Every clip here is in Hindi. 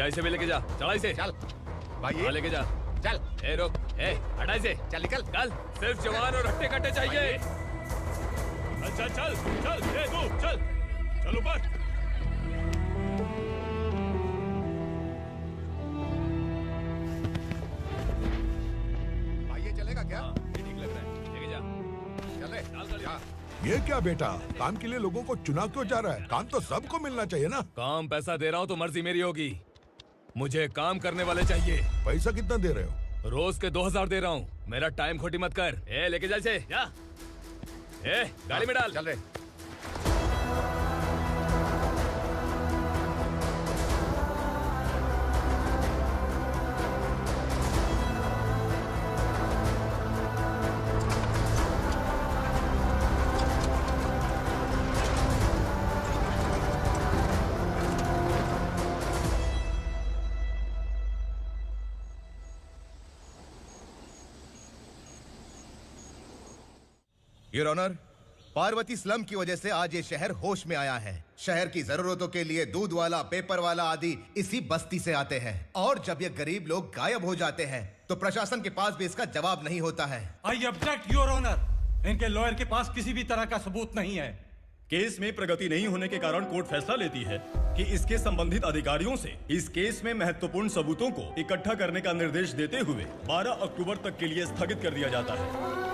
जा इसे भी लेके जा, चला इसे। चल भाई लेके जा। चल। ए रुक, ए हटा इसे। चल निकल। चल, सिर्फ जवान और हट्टे कट्टे चाहिए। चल चल चल, ए तू चल, चल ऊपर। भाई ये चलेगा क्या? ये ठीक लग रहा है, लेके जा। चल रे जा। ये क्या बेटा, काम के लिए लोगों को चुना क्यों जा रहा है? काम तो सबको मिलना चाहिए ना। काम पैसा दे रहा हूँ तो मर्जी मेरी होगी, मुझे काम करने वाले चाहिए। पैसा कितना दे रहे हो? रोज के 2000 दे रहा हूँ, मेरा टाइम खोटी मत कर। ए लेके जा इसे, जा। ए गाड़ी में डाल। चल रे। योर ऑनर, पार्वती स्लम की वजह से आज ये शहर होश में आया है। शहर की जरूरतों के लिए दूध वाला, पेपर वाला आदि इसी बस्ती से आते हैं, और जब ये गरीब लोग गायब हो जाते हैं तो प्रशासन के पास भी इसका जवाब नहीं होता है। I object your honour. इनके लॉयर के पास किसी भी तरह का सबूत नहीं है। केस में प्रगति नहीं होने के कारण कोर्ट फैसला लेती है कि इसके संबंधित अधिकारियों से इस केस में महत्वपूर्ण सबूतों को इकट्ठा करने का निर्देश देते हुए 12 अक्टूबर तक के लिए स्थगित कर दिया जाता है।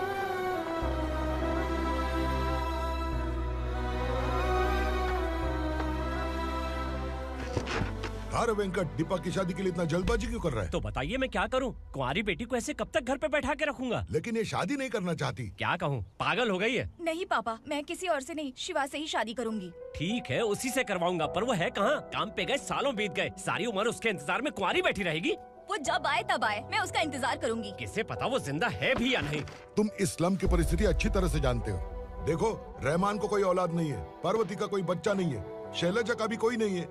अरे वेंकट, दीपक की शादी के लिए इतना जल्दबाजी क्यों कर रहा है? तो बताइए मैं क्या करूं? कुंवारी बेटी को ऐसे कब तक घर पे बैठा के रखूंगा? लेकिन ये शादी नहीं करना चाहती। क्या कहूं, पागल हो गई है। नहीं पापा, मैं किसी और से नहीं, शिवा से ही शादी करूंगी। ठीक है, उसी से करवाऊंगा, पर वो है कहाँ? काम पे गए, सालों बीत गए, सारी उम्र उसके इंतजार में कुंवारी बैठी रहेगी। वो जब आए तब आए, मैं उसका इंतजार करूंगी। किसे पता वो जिंदा है भी या नहीं। तुम इस्लाम की परिस्थिति अच्छी तरह से जानते हो। देखो, रहमान को कोई औलाद नहीं है, पार्वती का कोई बच्चा नहीं है, शैलजा का भी कोई नहीं है।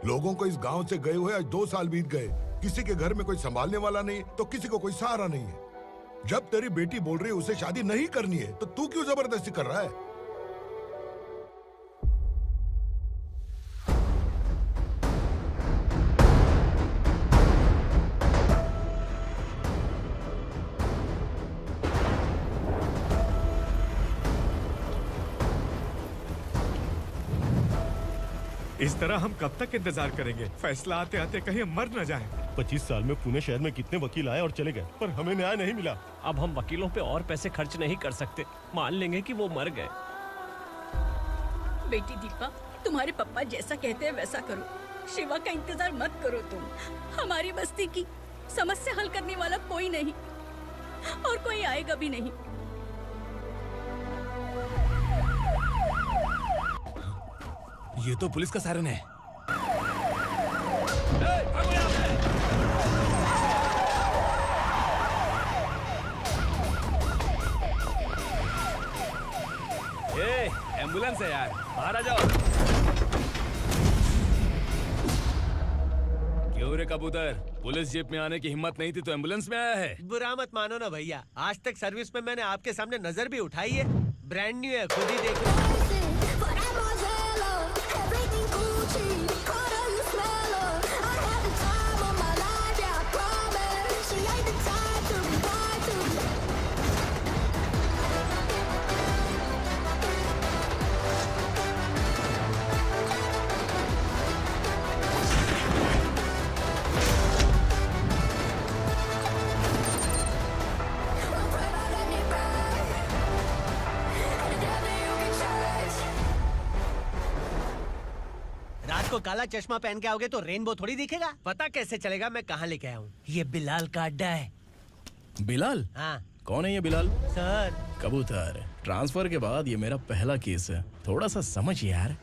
लोगों को इस गांव से गए हुए आज 2 साल बीत गए। किसी के घर में कोई संभालने वाला नहीं, तो किसी को कोई सहारा नहीं है। जब तेरी बेटी बोल रही है उसे शादी नहीं करनी है, तो तू क्यों जबरदस्ती कर रहा है? इस तरह हम कब तक इंतजार करेंगे? फैसला आते आते कहीं हम मर न जाएं। 25 साल में पुणे शहर में कितने वकील आए और चले गए, पर हमें न्याय नहीं मिला। अब हम वकीलों पे और पैसे खर्च नहीं कर सकते, मान लेंगे कि वो मर गए। बेटी दीपा, तुम्हारे पापा जैसा कहते हैं वैसा करो। शिवा का इंतजार मत करो तुम। हमारी बस्ती की समस्या हल करने वाला कोई नहीं, और कोई आएगा भी नहीं। ये तो पुलिस का सायरन है। ए, एम्बुलेंस है यार, बाहर आ जाओ। क्यों रे कबूतर, पुलिस जीप में आने की हिम्मत नहीं थी तो एम्बुलेंस में आया है? बुरा मत मानो ना भैया, आज तक सर्विस में मैंने आपके सामने नजर भी उठाई है। ब्रांड न्यू है, खुद ही देखो। को काला चश्मा पहन के आओगे तो रेनबो थोड़ी दिखेगा। पता कैसे चलेगा मैं कहाँ लेके आया हूँ? ये बिलाल का अड्डा है। बिलाल? हाँ। कौन है ये बिलाल? सर कबूतर, ट्रांसफर के बाद ये मेरा पहला केस है, थोड़ा सा समझ यार।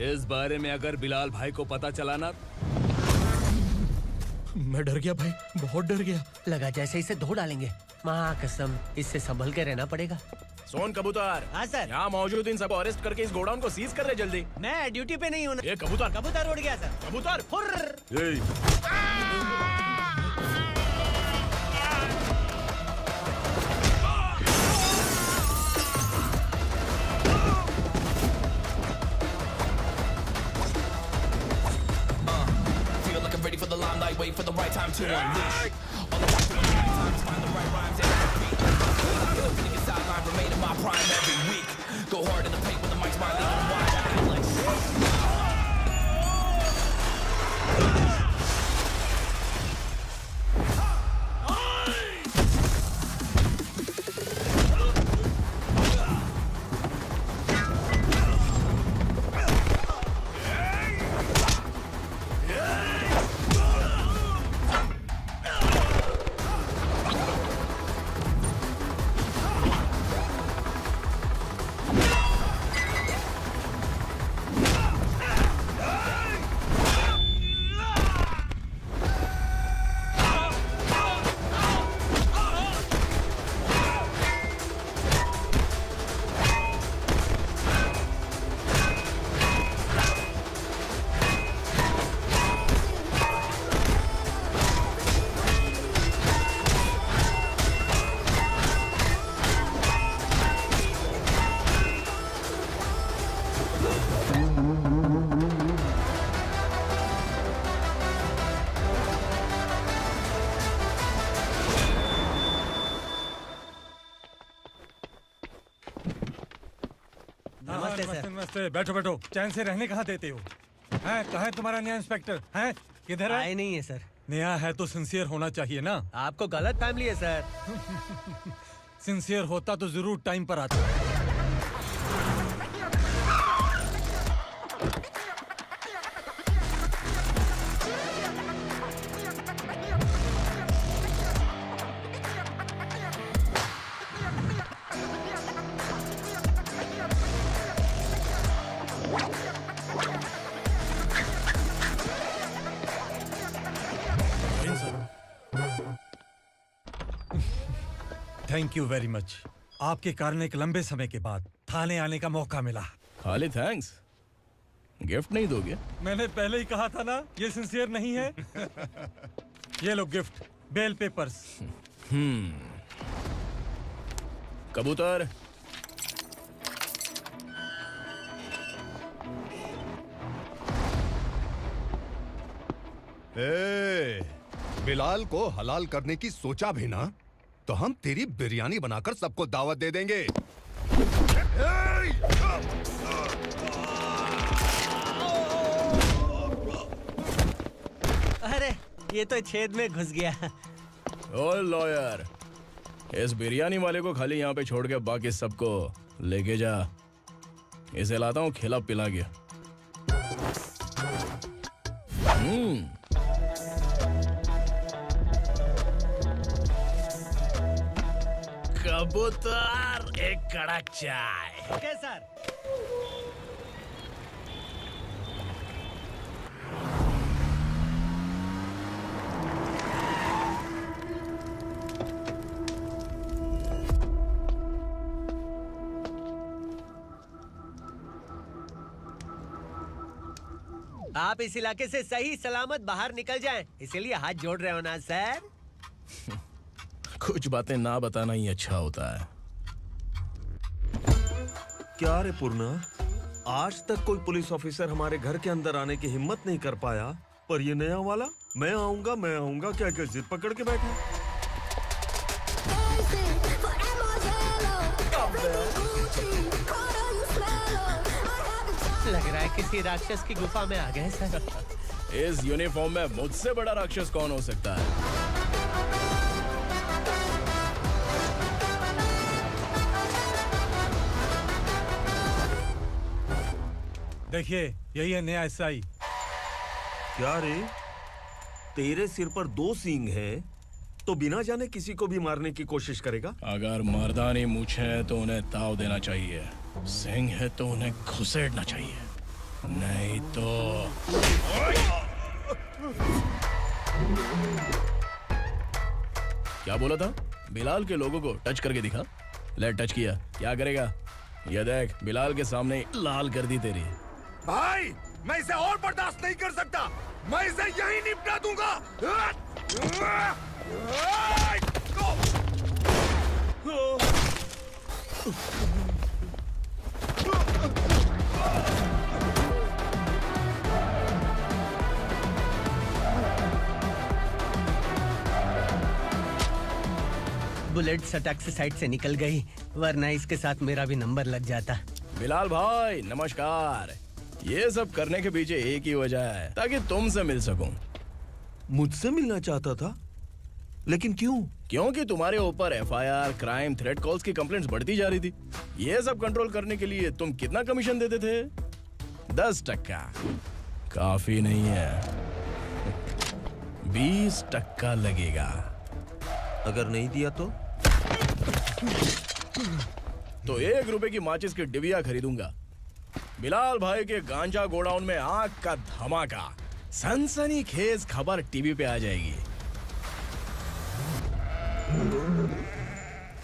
इस बारे में अगर बिलाल भाई को पता चला ना, मैं डर गया भाई, बहुत डर गया। लगा जैसे इसे धो डालेंगे। माँ कसम, इससे संभल के रहना पड़ेगा। सोन कबूतर। हाँ सर। यहाँ मौजूद इन सबको अरेस्ट करके इस गोडाउन को सीज कर रहे जल्दी। मैं ड्यूटी पे नहीं हूँ। ये कबूतर। कबूतर उड़ गया सर। कबूतर। time to unleash. All the time to find the right rhymes and beat. Niggas sideline remain in my prime every week. Go hard in the paint when the mic's my lead. Wide, I feel like नमस्ते। बैठो बैठो, चैन से रहने कहाँ देते हो? हैं, कहाँ है तुम्हारा नया इंस्पेक्टर? हैं, किधर है? आए नहीं है सर। नया है तो सिंसियर होना चाहिए ना। आपको गलत फैमिली है सर। सिंसियर होता तो जरूर टाइम पर आता। Thank you very much. आपके कारण एक लंबे समय के बाद थाने आने का मौका मिला। खाली थैंक्स, गिफ्ट नहीं दोगे? मैंने पहले ही कहा था ना, ये सिंसियर नहीं है। ये लो गिफ्ट, बेल पेपर्स। कबूतर। बिलाल को हलाल करने की सोचा भी ना, तो हम तेरी बिरयानी बनाकर सबको दावत दे देंगे। अरे ये तो छेद में घुस गया। ओ लॉयर, इस बिरयानी वाले को खाली यहाँ पे छोड़ के बाकी सबको लेके जा। इसे लाता हूँ खिला पिला के। कबूतर, एक कड़क चाय। Okay sir. आप इस इलाके से सही सलामत बाहर निकल जाएं, इसीलिए हाथ जोड़ रहे हो ना सर? कुछ बातें ना बताना ही अच्छा होता है। क्या रे पूर्णा, आज तक कोई पुलिस ऑफिसर हमारे घर के अंदर आने की हिम्मत नहीं कर पाया, पर ये नया वाला मैं आऊंगा क्या क्या जिद पकड़ के बैठा। लग रहा है किसी राक्षस की गुफा में आ गए सर। इस यूनिफॉर्म में मुझसे बड़ा राक्षस कौन हो सकता है? देखिए, यही है नया एसआई। क्या रे, तेरे सिर पर 2 सींग है तो बिना जाने किसी को भी मारने की कोशिश करेगा? अगर मर्दानी मूंछ है तो उन्हें ताव देना चाहिए, सिंह है तो उन्हें घुसेड़ना चाहिए, नहीं तो। क्या बोला था? बिलाल के लोगों को टच करके दिखा। ले टच किया, क्या करेगा? ये देख, बिलाल के सामने लाल कर दी तेरी। भाई, मैं इसे और बर्दाश्त नहीं कर सकता, मैं इसे यहीं निपटा दूंगा। बुलेट सटक से साइड से निकल गई, वरना इसके साथ मेरा भी नंबर लग जाता। बिलाल भाई नमस्कार। ये सब करने के पीछे एक ही वजह है, ताकि तुमसे मिल सकूं। मुझसे मिलना चाहता था, लेकिन क्यों? क्योंकि तुम्हारे ऊपर एफआईआर, क्राइम, थ्रेट कॉल्स की कंप्लेंट्स बढ़ती जा रही थी। ये सब कंट्रोल करने के लिए तुम कितना कमीशन देते थे? 10%। काफी नहीं है, 20% लगेगा। अगर नहीं दिया तो 1 रुपए की माचिस की डिबिया खरीदूंगा। बिलाल भाई के गांजा गोडाउन में आग का धमाका, सनसनीखेज खबर टीवी पे आ जाएगी।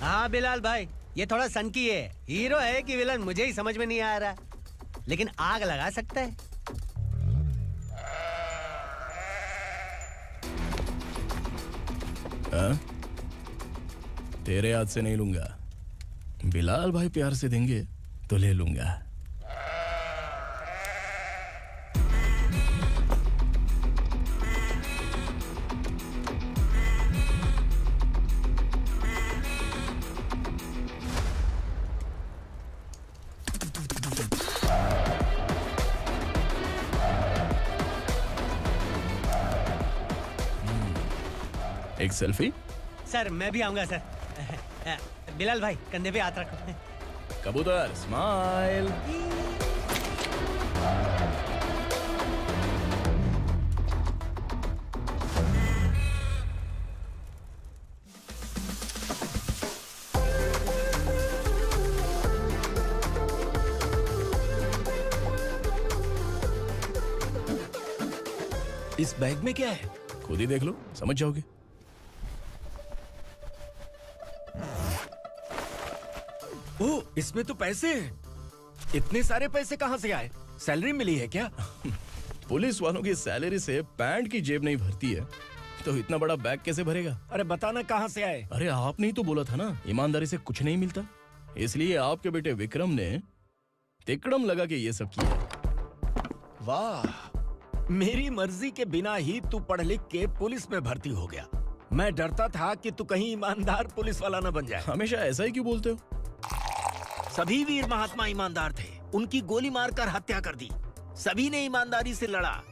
हाँ बिलाल भाई, ये थोड़ा सनकी है। हीरो है कि विलन मुझे ही समझ में नहीं आ रहा, लेकिन आग लगा सकता है। तेरे हाथ से नहीं लूंगा, बिलाल भाई प्यार से देंगे तो ले लूंगा। एक सेल्फी? सर मैं भी आऊंगा सर। बिलाल भाई कंधे पे हाथ रखो। कबूतर स्माइल। इस बैग में क्या है? खुद ही देख लो, समझ जाओगे। ओह, इसमें तो पैसे हैं। इतने सारे पैसे कहाँ से आए? सैलरी मिली है क्या? पुलिस वालों की सैलरी से पैंट की जेब नहीं भरती है, तो इतना बड़ा बैग कैसे भरेगा? अरे बताना कहाँ से आए? अरे आपने ही तो बोला था ना, ईमानदारी से कुछ नहीं मिलता। इसलिए आपके बेटे विक्रम ने तिकड़म लगा के ये सब किया। वाह, मेरी मर्जी के बिना ही तू पढ़ लिख के पुलिस में भर्ती हो गया। मैं डरता था कि तू कहीं ईमानदार पुलिस वाला न बन जाए। हमेशा ऐसा ही क्यों बोलते हो? सभी वीर महात्मा ईमानदार थे, उनकी गोली मारकर हत्या कर दी। सभी ने ईमानदारी से लड़ा,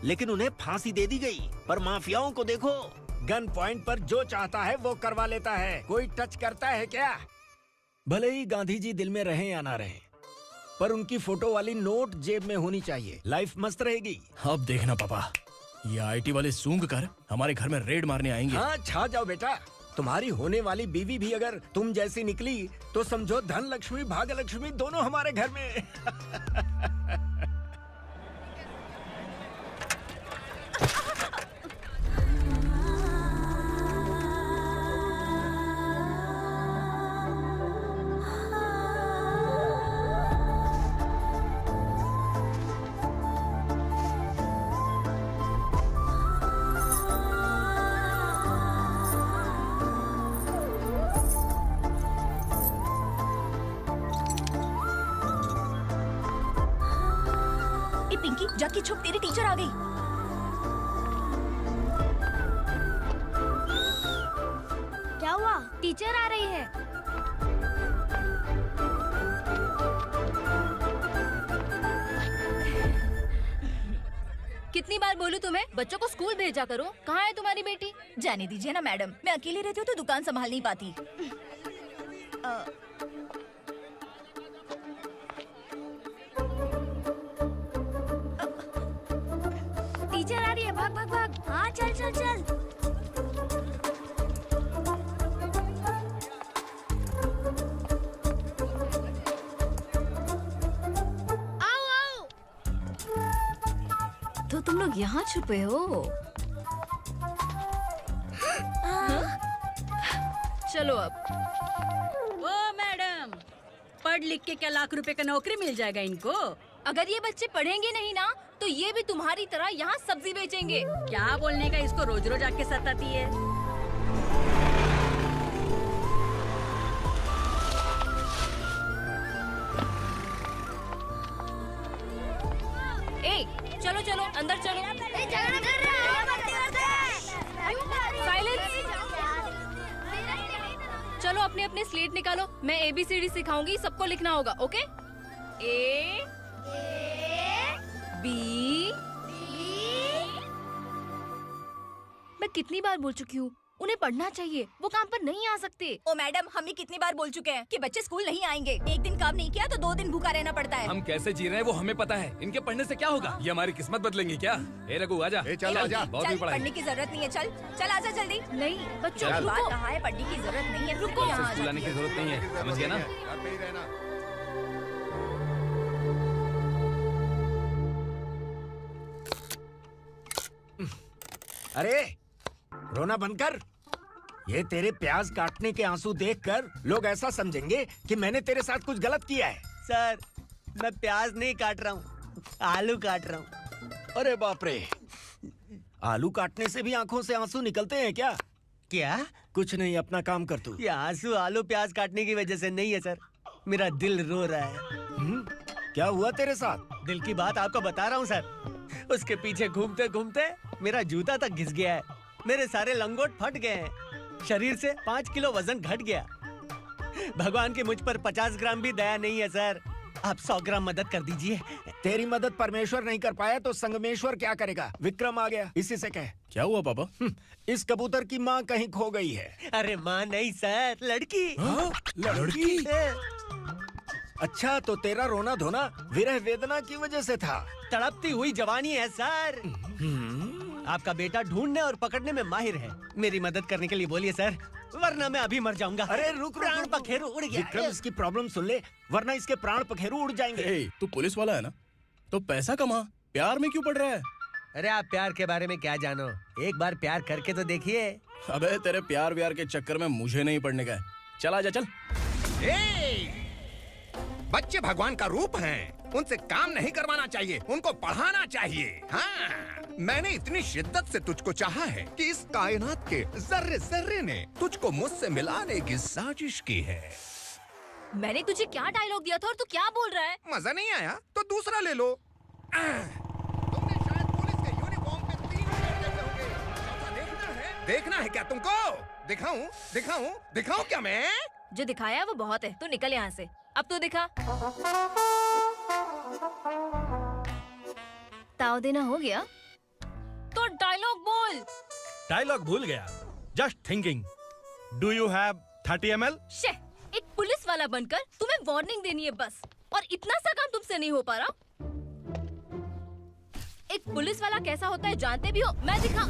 लेकिन उन्हें फांसी दे दी गई। पर माफियाओं को देखो, गन पॉइंट पर जो चाहता है वो करवा लेता है। कोई टच करता है क्या? भले ही गांधी जी दिल में रहे या ना रहे, पर उनकी फोटो वाली नोट जेब में होनी चाहिए। लाइफ मस्त रहेगी। अब देखना पापा, ये आईटी वाले सूंघ कर हमारे घर में रेड मारने आएंगे। हाँ, छा जाओ बेटा। तुम्हारी होने वाली बीवी भी अगर तुम जैसी निकली तो समझो धन लक्ष्मी भाग्य लक्ष्मी दोनों हमारे घर में। पिंकी जाके छुप, तेरी टीचर आ गई। क्या हुआ? टीचर आ रही है। कितनी बार बोलूं तुम्हें, बच्चों को स्कूल भेजा करो। कहाँ है तुम्हारी बेटी? जाने दीजिए ना मैडम, मैं अकेली रहती हूँ तो दुकान संभाल नहीं पाती। टीचर आ रही है, भाग भाग भाग। हाँ चल चल चल। आओ आओ। तो तुम लोग यहाँ छुपे हो? चलो अब। ओ मैडम, पढ़ लिख के क्या लाख रुपए का नौकरी मिल जाएगा इनको? अगर ये बच्चे पढ़ेंगे नहीं ना, तो ये भी तुम्हारी तरह यहाँ सब्जी बेचेंगे। क्या बोलने का, इसको रोज रोज आके सताती है। ए, चलो चलो अंदर चलो। साइलेंस। दोनों अपने अपने स्लेट निकालो, मैं ABCD सिखाऊंगी, सबको लिखना होगा, ओके? A B। मैं कितनी बार बोल चुकी हूँ, उन्हें पढ़ना चाहिए, वो काम पर नहीं आ सकते। ओ मैडम, हम भी कितनी बार बोल चुके हैं कि बच्चे स्कूल नहीं आएंगे। एक दिन काम नहीं किया तो 2 दिन भूखा रहना पड़ता है। हम कैसे जी रहे हैं वो हमें पता है, इनके पढ़ने से क्या होगा? ये हमारी किस्मत बदलेंगे क्या? ए रघु आजा। चल आजा। बहुत भी पढ़ाई। पढ़ने की जरूरत नहीं है, चल आजा जल्दी। नहीं बच्चों, चल। रुको। कहा है पढ़ने की जरूरत नहीं है, रुको। से स्कूल आने की जरूरत नहीं है, समझ गया ना? अरे रोना बंद कर। ये तेरे प्याज काटने के आंसू देखकर लोग ऐसा समझेंगे कि मैंने तेरे साथ कुछ गलत किया है। सर, मैं प्याज नहीं काट रहा हूँ, आलू काट रहा हूँ। अरे बाप रे, आलू काटने से भी आंखों से आंसू निकलते हैं क्या? क्या? कुछ नहीं, अपना काम कर तू। ये आंसू आलू प्याज काटने की वजह से नहीं है सर, मेरा दिल रो रहा है। क्या हुआ तेरे साथ? दिल की बात आपको बता रहा हूँ सर। उसके पीछे घूमते घूमते मेरा जूता तक घिस गया है, मेरे सारे लंगोट फट गए हैं, शरीर से 5 किलो वजन घट गया। भगवान की मुझ पर 50 ग्राम भी दया नहीं है सर, आप 100 ग्राम मदद कर दीजिए। तेरी मदद परमेश्वर नहीं कर पाया तो संगमेश्वर क्या करेगा? विक्रम आ गया, इसी से कह। क्या हुआ पापा? इस कबूतर की माँ कहीं खो गई है। अरे माँ नहीं सर, लड़की। लड़की? अच्छा, तो तेरा रोना धोना विरह वेदना की वजह से था। तड़पती हुई जवानी है सर। आपका बेटा ढूंढने और पकड़ने में माहिर है, मेरी मदद करने के लिए बोलिए सर, वरना मैं अभी मर जाऊंगा। अरे रुक, प्राण पखेरु उड़ गया। विक्रम, इसकी प्रॉब्लम सुन ले, वरना इसके प्राण पखेरु उड़ जाएंगे। तू पुलिस वाला है ना, तो पैसा कमा, प्यार में क्यों पड़ रहा है? अरे आप प्यार के बारे में क्या जानो, एक बार प्यार करके तो देखिए। अबे तेरे प्यार व्यार के चक्कर में मुझे नहीं पड़ने का है, चल आजा चल। बच्चे भगवान का रूप हैं, उनसे काम नहीं करवाना चाहिए, उनको पढ़ाना चाहिए। हाँ, मैंने इतनी शिद्दत से तुझको चाहा है कि इस कायनात के जर्रे जर्रे ने तुझको मुझसे मिलाने की साजिश की है। मैंने तुझे क्या डायलॉग दिया था और तू क्या बोल रहा है? मजा नहीं आया तो दूसरा ले लो। तुमने शायद पुलिस के यूनिफॉर्म पे 3 पैर देखे होंगे। देखना है क्या तुमको? दिखाऊं दिखाऊं दिखाऊं क्या मैं? जो दिखाया वो बहुत है, तू निकल यहाँ से। अब तू दिखा। ताव देना हो गया तो डायलॉग बोल। डायलॉग भूल गया। Just thinking, do you have 30 ml? शे, एक पुलिस वाला बनकर तुम्हें वार्निंग देनी है बस, और इतना सा काम तुमसे नहीं हो पा रहा। एक पुलिस वाला कैसा होता है जानते भी हो? मैं दिखा।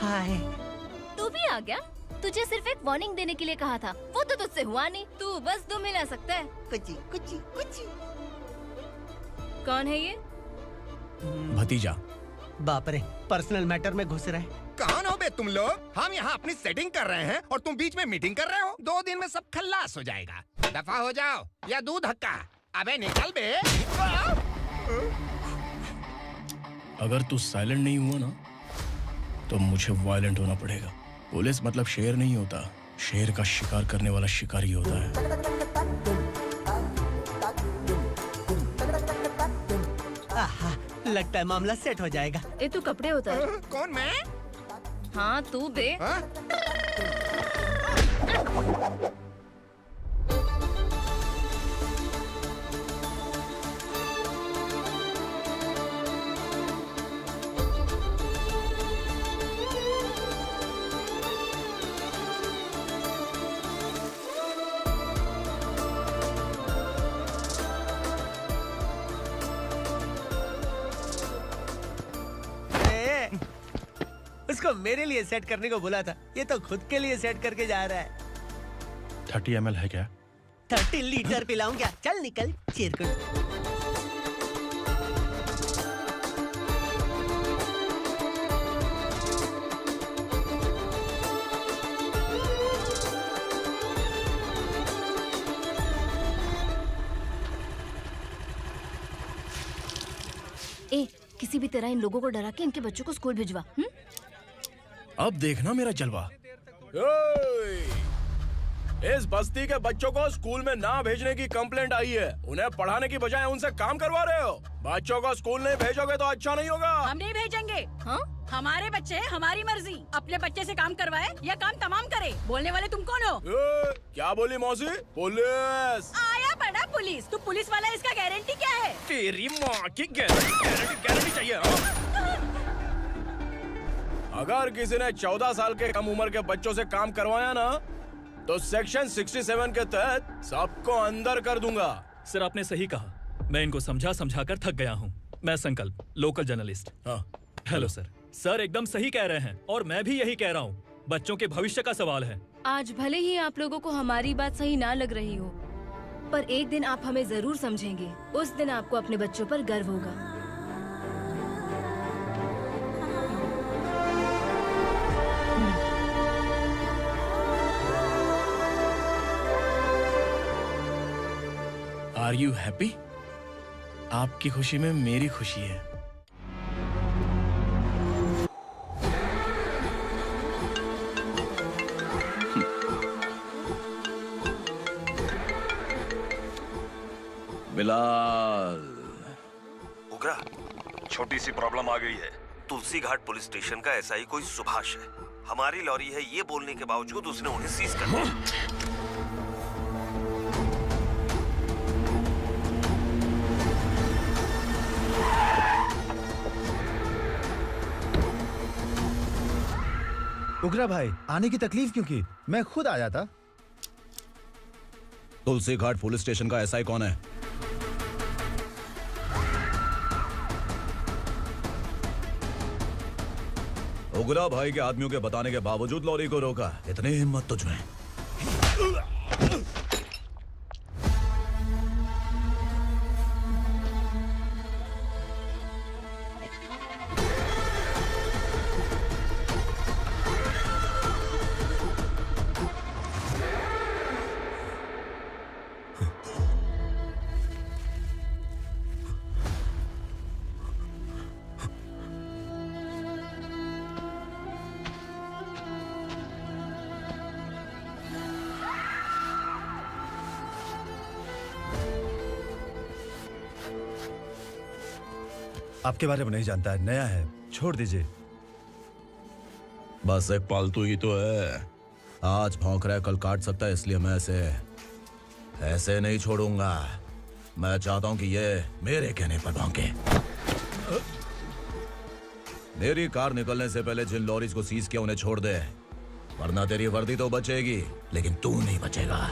हाय, तू भी आ गया? तुझे सिर्फ एक वार्निंग देने के लिए कहा था, वो तो तुझसे हुआ नहीं। तू बस 2 मिला सकता है। कुछ कुछ। कौन है ये? भतीजा। बाप रे, पर्सनल मैटर में घुस रहे। कौन हो बे तुम लोग? हम यहाँ अपनी सेटिंग कर रहे हैं और तुम बीच में मीटिंग कर रहे हो। 2 दिन में सब खल्लास हो जाएगा। दफा हो जाओ या दूध हक्का। अबे निकल बे। अगर तू साइलेंट नहीं हुआ ना तो मुझे वायलेंट होना पड़ेगा। पुलिस मतलब शेर नहीं होता, शेर का शिकार करने वाला शिकारी होता है। आहा, लगता है मामला सेट हो जाएगा। ए तू कपड़े उतार। कौन मैं? हाँ तू बे। उसको मेरे लिए सेट करने को बोला था, ये तो खुद के लिए सेट करके जा रहा है। 30 ml है क्या? 30 लीटर पिलाऊं क्या? चल निकल चिरकुट। ए, किसी भी तरह इन लोगों को डरा के इनके बच्चों को स्कूल भिजवा। अब देखना मेरा जलवा। इस बस्ती के बच्चों को स्कूल में ना भेजने की कंप्लेंट आई है। उन्हें पढ़ाने की बजाय उनसे काम करवा रहे हो। बच्चों को स्कूल नहीं भेजोगे तो अच्छा नहीं होगा। हम नहीं भेजेंगे। हाँ? हमारे बच्चे हमारी मर्जी। अपने बच्चे से काम करवाए या काम तमाम करे। बोलने वाले तुम कौन हो? क्या बोली मौसी? पुलिस आया पड़ा पुलिस। तू पुलिस वाला, इसका गारंटी क्या है? तेरी माँ की गारंटी चाहिए। अगर किसी ने 14 साल के कम उम्र के बच्चों से काम करवाया ना, तो सेक्शन 67 के तहत सबको अंदर कर दूंगा। सर आपने सही कहा। मैं इनको समझा कर थक गया हूँ। मैं संकल्प, local journalist. Hello sir. Sir एकदम सही कह रहे हैं और मैं भी यही कह रहा हूँ। बच्चों के भविष्य का सवाल है। आज भले ही आप लोगों को हमारी बात सही ना लग रही हो, पर एक दिन आप हमें जरूर समझेंगे। उस दिन आपको अपने बच्चों पर गर्व होगा। Are you happy? आपकी खुशी में मेरी खुशी है। बिलाल। उगरा, छोटी सी प्रॉब्लम आ गई है। तुलसी घाट पुलिस स्टेशन का एसआई कोई सुभाष है। हमारी लॉरी है ये बोलने के बावजूद उसने उन्हें सीज कर दिया। उगरा भाई, आने की तकलीफ क्यों की? मैं खुद आ जाता। तुलसी घाट पुलिस स्टेशन का एसआई कौन है? उगरा भाई के आदमियों के बताने के बावजूद लॉरी को रोका। इतनी हिम्मत तुझमें? आपके बारे में नहीं जानता है, नया है, छोड़ दीजिए। बस एक पालतू ही तो है। आज भौंक रहा है, कल काट सकता है, इसलिए मैं ऐसे नहीं छोड़ूंगा। मैं चाहता हूं कि ये मेरे कहने पर भौंके। मेरी कार निकलने से पहले जिन लॉरीज को सीज किया उन्हें छोड़ दे, वरना तेरी वर्दी तो बचेगी लेकिन तू नहीं बचेगा।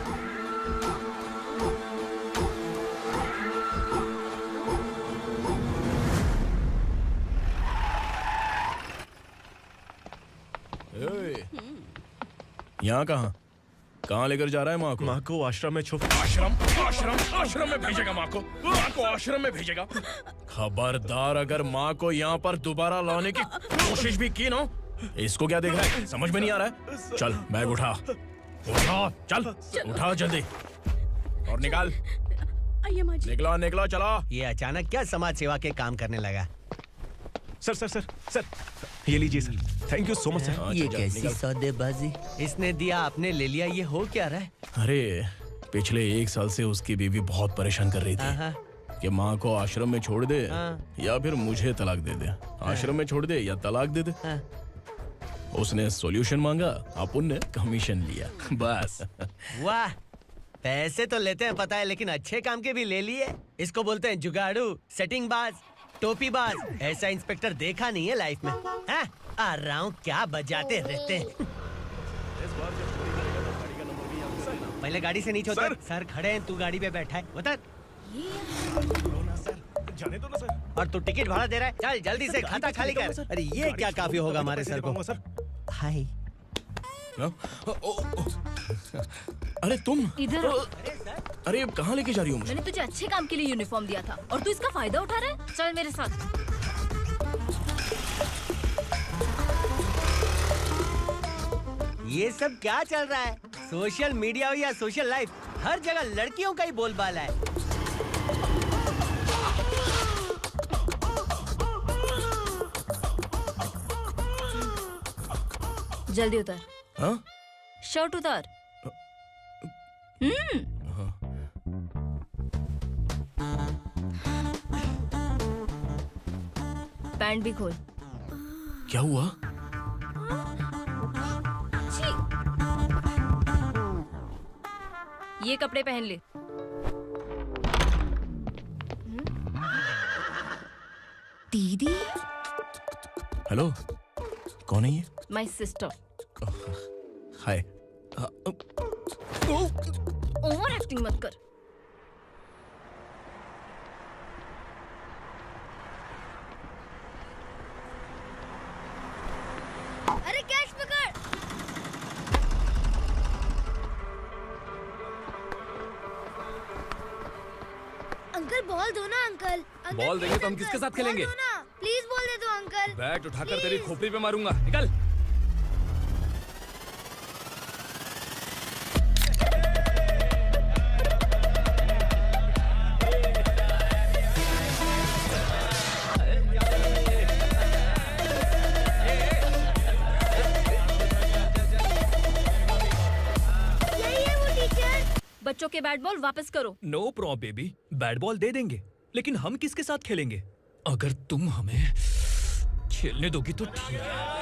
यहाँ कहाँ लेकर जा रहा है माँ को? माँ को आश्रम में आश्रम में भेजेगा माँ को आश्रम में भेजेगा। खबरदार, अगर माँ को यहाँ पर दोबारा लाने की कोशिश भी की ना। इसको क्या देख रहा है? समझ में नहीं आ रहा है? चल बैग उठा, चल उठा जल्दी और निकाल। निकला चला। ये अचानक क्या समाज सेवा के काम करने लगा? सर ये लीजिए sir. Thank you so much sir. ये कैसी सौदेबाजी? इसने दिया, आपने ले लिया, ये हो क्या रहा है? अरे पिछले 1 साल से उसकी बीवी बहुत परेशान कर रही थी कि माँ को आश्रम में छोड़ दे या फिर मुझे तलाक दे दे। आश्रम में छोड़ दे या तलाक दे दे। उसने सॉल्यूशन मांगा, अपन ने कमीशन लिया, बस। वाह, पैसे तो लेते हैं पता है, लेकिन अच्छे काम के भी ले लिए। इसको बोलते हैं जुगाड़ू, सेटिंग बाज, टोपी बाज। ऐसा इंस्पेक्टर देखा नहीं है लाइफ में। हाँ? आ रहा हूँ, क्या बजाते रहते हैं। पहले गाड़ी से नीचे उतर। सर खड़े हैं, तू गाड़ी पे बैठा है, उतर। जाने दो ना सर। और तू टिकट भाड़ा दे रहा है, चल जल्दी से खाता खाली कर। अरे ये क्या काफी होगा हमारे सर को। हाय। अरे तुम इधर। अरे कहाँ लेके जा रही हो? मैंने तुझे अच्छे काम के लिए यूनिफॉर्म दिया था और तू इसका फायदा उठा रहा है। चल मेरे साथ। ये सब क्या चल रहा है? सोशल मीडिया हो या सोशल लाइफ, हर जगह लड़कियों का ही बोलबाला है। जल्दी उतर। हाँ? शर्ट उतार। पैंट भी खोल। क्या हुआ? ये कपड़े पहन ले। दीदी। हेलो, कौन है ये? My sister. Hi. Over acting मत कर। अरे कैच पकड़। अंकल बॉल दो ना अंकल। बॉल देंगे तो हम किसके साथ खेलेंगे? प्लीज बॉल दे दो अंकल। बैट उठाकर तेरी खोपड़ी पे मारूंगा। निकल। बच्चों के बैट बॉल वापस करो। No problem baby, bat ball दे देंगे, लेकिन हम किसके साथ खेलेंगे? अगर तुम हमें खेलने दोगी तो ठीक है।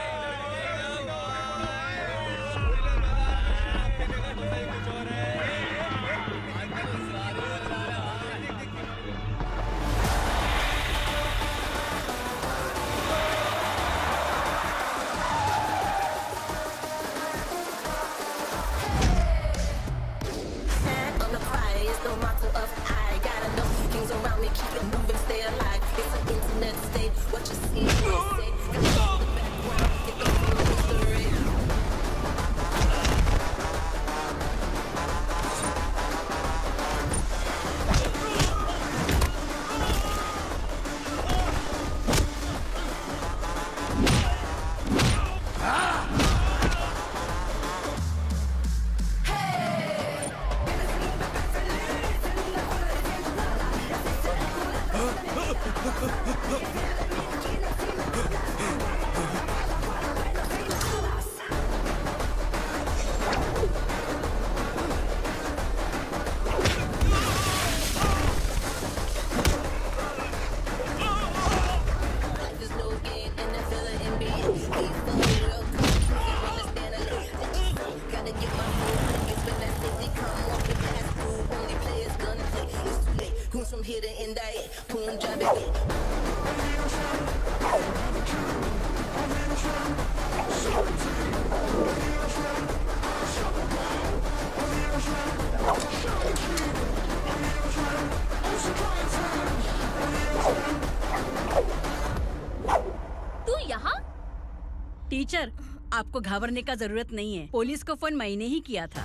टीचर, आपको घबराने का जरूरत नहीं है। पुलिस को फोन मैंने ही किया था।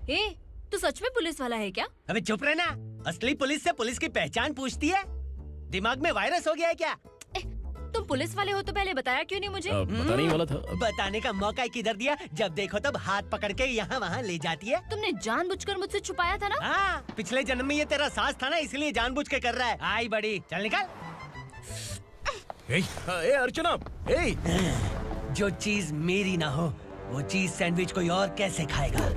ए, तू सच में पुलिस वाला है क्या? अबे चुप रहना। असली पुलिस से पुलिस की पहचान पूछती है? दिमाग में वायरस हो गया है क्या? तुम पुलिस वाले हो तो पहले बताया क्यों नहीं मुझे? बताने ही वाला था। बताने का मौका किधर दिया? जब देखो तब हाथ पकड़ के यहाँ वहाँ ले जाती है। तुमने जानबूझकर मुझसे छुपाया था ना? हाँ, पिछले जन्म में ये तेरा सास था ना, इसलिए जानबूझ के कर रहा है। आई बड़ी, चल निकल। ए अर्चना, जो चीज मेरी ना हो वो चीज सैंडविच कोई और कैसे खाएगा?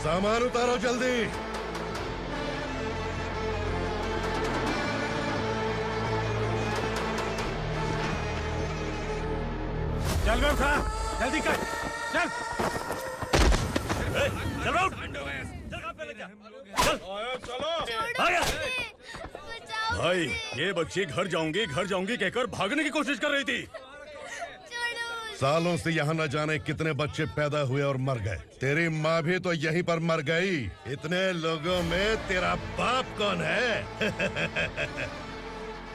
सामान उतारो जल्दी। चल बे उठा, जल्दी कर, चल। चल उठ। भाई ये बच्ची घर जाऊंगी कहकर भागने की कोशिश कर रही थी। सालों से यहाँ न जाने कितने बच्चे पैदा हुए और मर गए। तेरी माँ भी तो यहीं पर मर गई। इतने लोगों में तेरा बाप कौन है?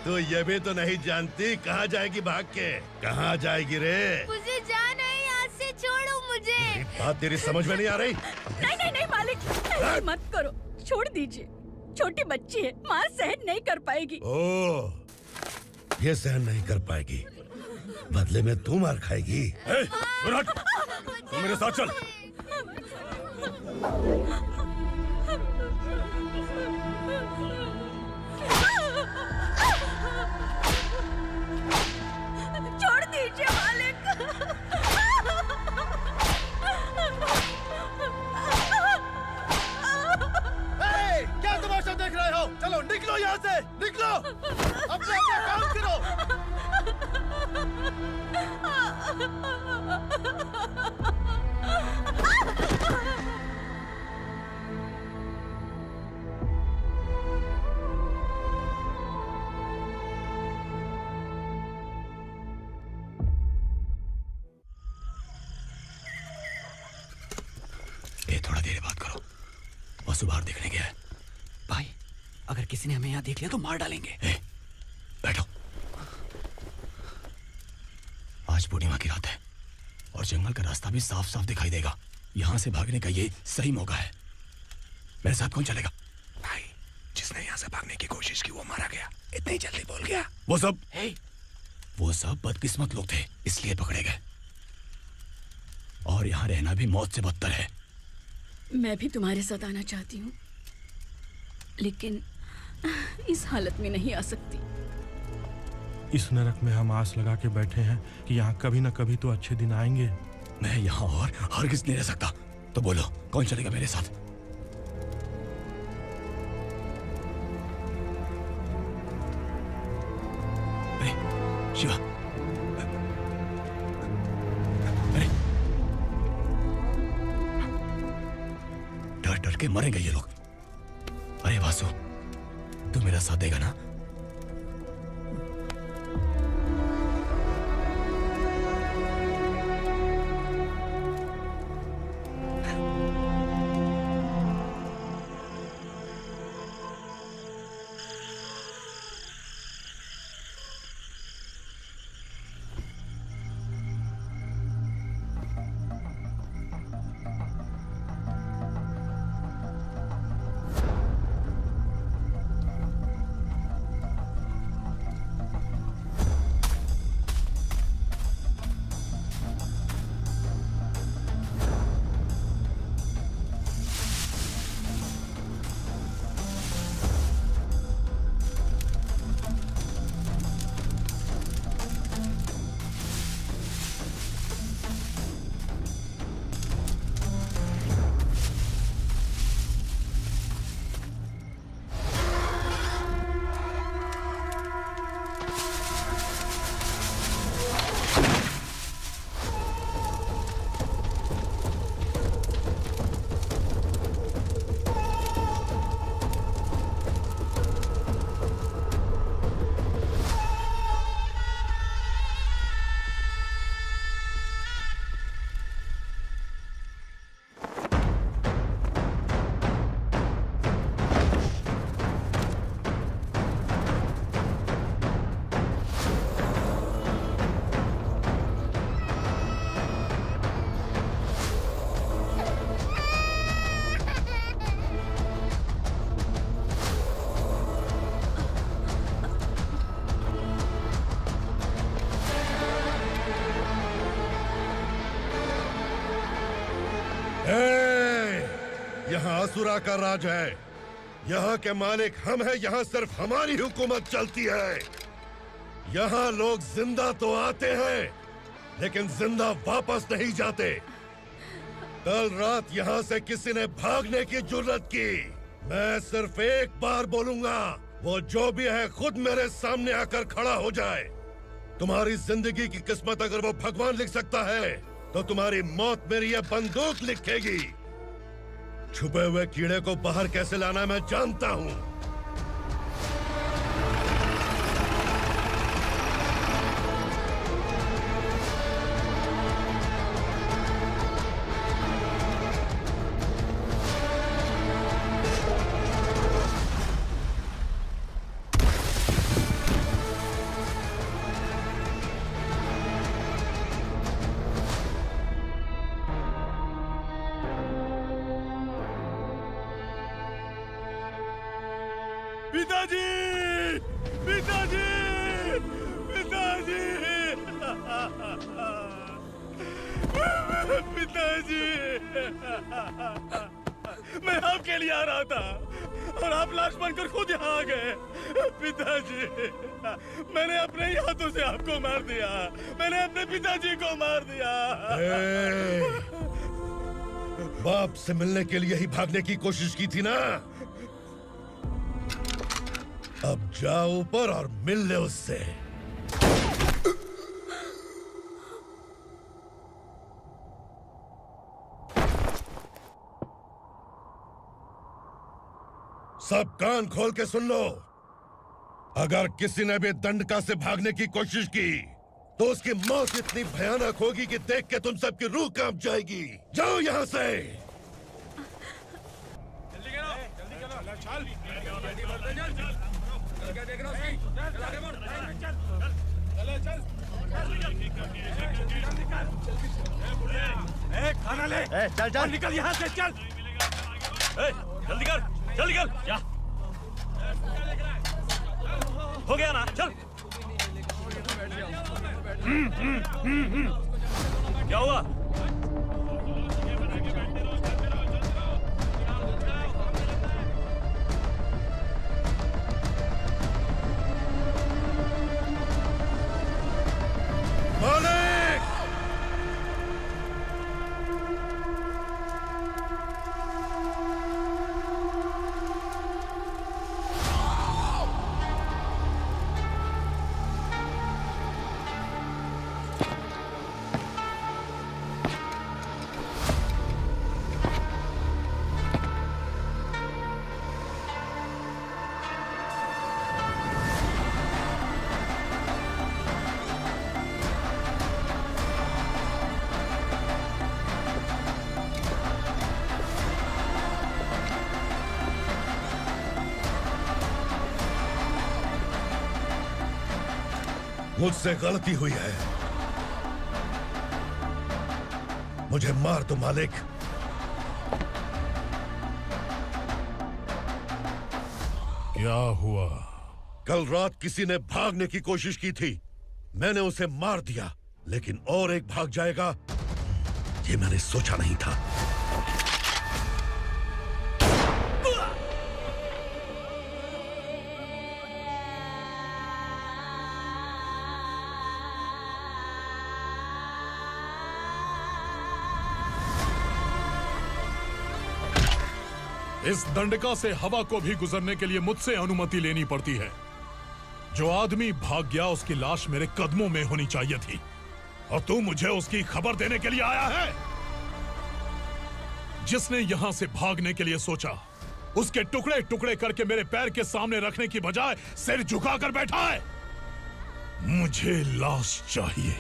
तू ये भी तो नहीं जानती कहाँ जाएगी भाग के? कहाँ जाएगी रे? मुझे जाना है, यहाँ से छोड़ो मुझे। बात तेरी समझ में नहीं आ रही? नहीं मालिक, ऐसे मत करो, छोड़ दीजिए। छोटी बच्ची है, माँ सहन नहीं कर पाएगी। ओह, ये सहन नहीं कर पाएगी, बदले में तू मार खाएगी। तू मेरे साथ चल। छोड़ दीजिए मालिक। क्या तमाशा देख रहे हो? चलो निकलो यहाँ से, निकलो। अपना काम करो। ए, थोड़ा देर बात करो। वसु बाहर देखने गया है। भाई, अगर किसी ने हमें यहाँ देख लिया तो मार डालेंगे। बैठो। आज पूर्णिमा की रात है और जंगल का रास्ता भी साफ साफ दिखाई देगा। यहाँ से भागने का ये सही मौका है। मेरे साथ कौन चलेगा? भाई, जिसने यहाँ से भागने की कोशिश की वो मारा गया। इतनी जल्दी बोल गया। वो सब बदकिस्मत लोग थे, इसलिए पकड़े गए। और यहाँ रहना भी मौत से बदतर है। मैं भी तुम्हारे साथ आना चाहती हूँ, लेकिन इस हालत में नहीं आ सकती। इस नरक में हम आस लगा के बैठे हैं कि यहाँ कभी न कभी तो अच्छे दिन आएंगे। मैं यहाँ और हरगिज़ नहीं रह सकता। तो बोलो, कौन चलेगा मेरे साथ? अरे शिवा, अरे डर डर के मरेंगे ये लोग। अरे वासु, तू मेरा साथ देगा ना? यहाँ असुरा का राज है। यहाँ के मालिक हम हैं। यहाँ सिर्फ हमारी हुकूमत चलती है। यहाँ लोग जिंदा तो आते हैं लेकिन जिंदा वापस नहीं जाते। कल रात यहाँ से किसी ने भागने की जुर्रत की, मैं सिर्फ एक बार बोलूंगा, वो जो भी है खुद मेरे सामने आकर खड़ा हो जाए। तुम्हारी जिंदगी की किस्मत अगर वो भगवान लिख सकता है तो तुम्हारी मौत मेरी ये बंदूक लिखेगी। छुपे हुए कीड़े को बाहर कैसे लाना मैं जानता हूँ। पिताजी, पिताजी, पिताजी, पिताजी, मैं आपके लिए आ रहा था और आप लाश बनकर खुद यहाँ आ गए। पिताजी, मैंने अपने ही हाथों से आपको मार दिया। मैंने अपने पिताजी को मार दिया। बाप से मिलने के लिए ही भागने की कोशिश की थी ना? अब जाओ ऊपर और मिल ले उससे। सब कान खोल के सुन लो। अगर किसी ने भी दंडका से भागने की कोशिश की तो उसकी मौत इतनी भयानक होगी कि देख के तुम सबकी रूह कांप जाएगी। जाओ यहाँ से। खाना ले। चल चल निकल यहाँ से, चल। जल्दी कर, जल्दी कर। क्या हो गया ना? चल। क्या हुआ? मालिक! मुझसे गलती हुई है, मुझे मार दो मालिक। क्या हुआ? कल रात किसी ने भागने की कोशिश की थी, मैंने उसे मार दिया, लेकिन और एक भाग जाएगा ये मैंने सोचा नहीं था। इस दंडका से हवा को भी गुजरने के लिए मुझसे अनुमति लेनी पड़ती है। जो आदमी भाग गया उसकी लाश मेरे कदमों में होनी चाहिए थी, और तू मुझे उसकी खबर देने के लिए आया है। जिसने यहां से भागने के लिए सोचा, उसके टुकड़े टुकड़े करके मेरे पैर के सामने रखने की बजाय सिर झुकाकर बैठा है। मुझे लाश चाहिए,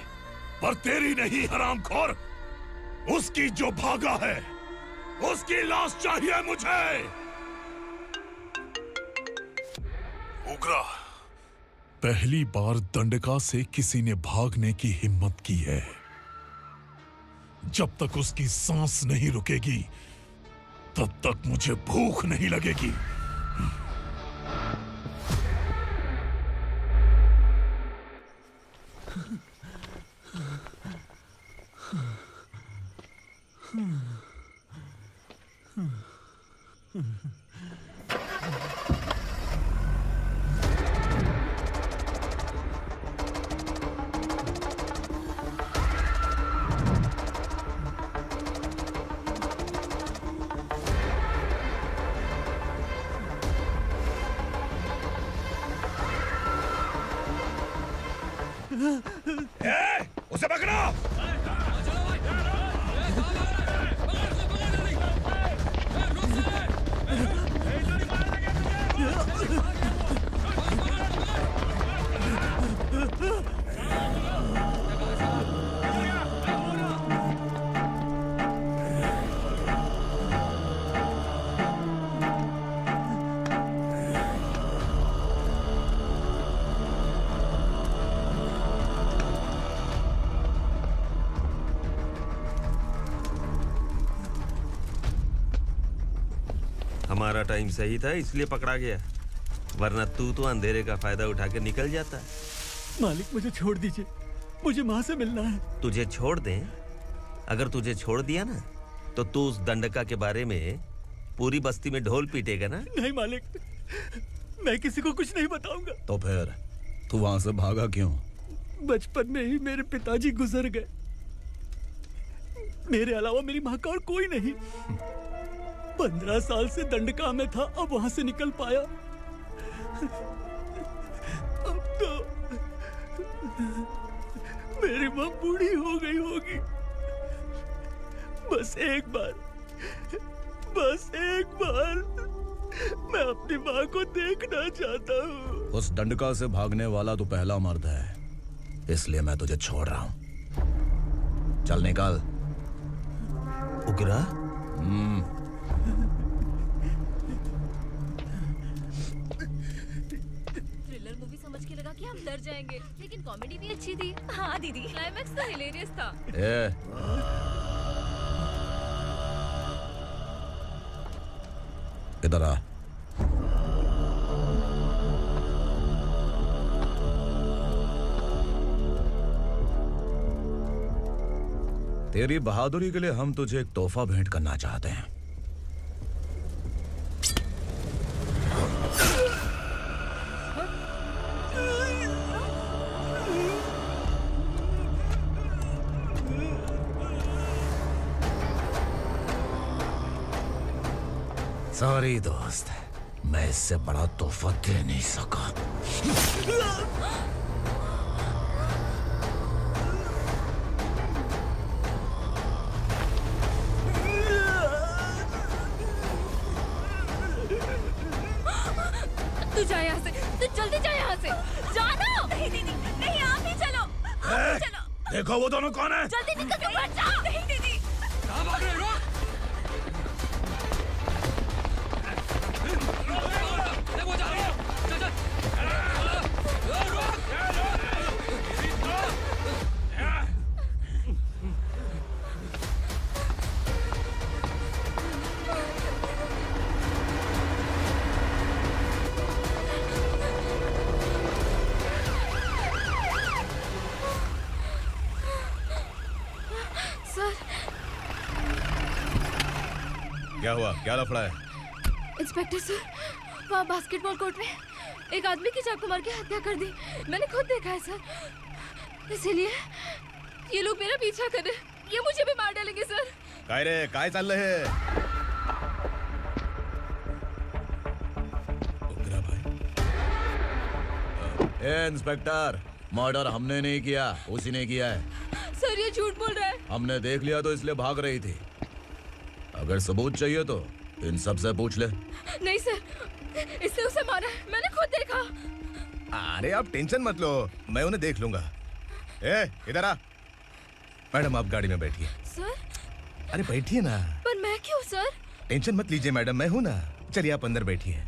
पर तेरी नहीं हरामखोर, उसकी जो भागा है उसकी लाश चाहिए मुझे। उग्रा, पहली बार दंडका से किसी ने भागने की हिम्मत की है। जब तक उसकी सांस नहीं रुकेगी तब तक मुझे भूख नहीं लगेगी। उसे पकड़ो। हमारा टाइम सही था इसलिए पकड़ा गया, वरना तू तो अंधेरे का फायदा उठा के निकल जाता। मालिक मुझे छोड़ दीजिए, मुझे माँ से मिलना है। तुझे छोड़ दें? अगर तुझे छोड़ दिया ना तो तू उस दंडका के बारे में पूरी बस्ती में ढोल पीटेगा ना। नहीं मालिक, मैं किसी को कुछ नहीं बताऊंगा। तो फिर तू वहां से भागा क्यों? बचपन में ही मेरे पिताजी गुजर गए, मेरे अलावा मेरी माँ का और कोई नहीं। 15 साल से दंडका में था, अब वहां से निकल पाया। अब तो मेरी माँ बूढ़ी हो गई होगी। बस एक बार मैं अपनी माँ को देखना चाहता हूँ। उस दंडका से भागने वाला तू पहला मर्द है, इसलिए मैं तुझे छोड़ रहा हूँ। चल निकल। उग्रा? थ्रिलर मूवी समझ के लगा कि हम डर जाएंगे, लेकिन कॉमेडी भी अच्छी थी। हाँ दीदी, क्लाइमैक्स तो हिलेरियस था। इधर आ। तेरी बहादुरी के लिए हम तुझे एक तोहफा भेंट करना चाहते हैं। सॉरी दोस्त, मैं इससे बड़ा तोहफा दे नहीं सका। तू जा यहाँ से, तू जल्दी जा यहाँ से। जानो। नहीं दीदी, नहीं आप ही चलो। आप ही चलो। देखो वो दोनों कौन है? जल्दी निकल के मत जाओ। नहीं दीदी। कहाँ भाग रहे हो? देखो जा रही है। चल चल। सर। क्या हुआ? क्या लफड़ा है? इंस्पेक्टर सर, वहाँ बास्केटबॉल कोर्ट में एक आदमी की चाकू मार के हत्या कर दी। मैंने खुद देखा है सर, इसीलिए ये लोग मेरा पीछा कर रहे हैं। ये मुझे भी मार डालेंगे सर। काय रे, काय चाल रहे हैं? ए इंस्पेक्टर, मर्डर हमने नहीं किया, उसी ने किया है। सर ये झूठ बोल रहा है। हमने देख लिया तो इसलिए भाग रही थी। अगर सबूत चाहिए तो इन सब से पूछ ले। नहीं सर, इसने उसे मारा है, मैंने खुद देखा। अरे आप टेंशन मत लो, मैं उन्हें देख लूंगा। ए, इधर आ। मैडम आप गाड़ी में बैठिए। सर? अरे बैठिए ना। पर मैं क्यों सर? टेंशन मत लीजिए मैडम, मैं हूं ना। चलिए आप अंदर बैठिए।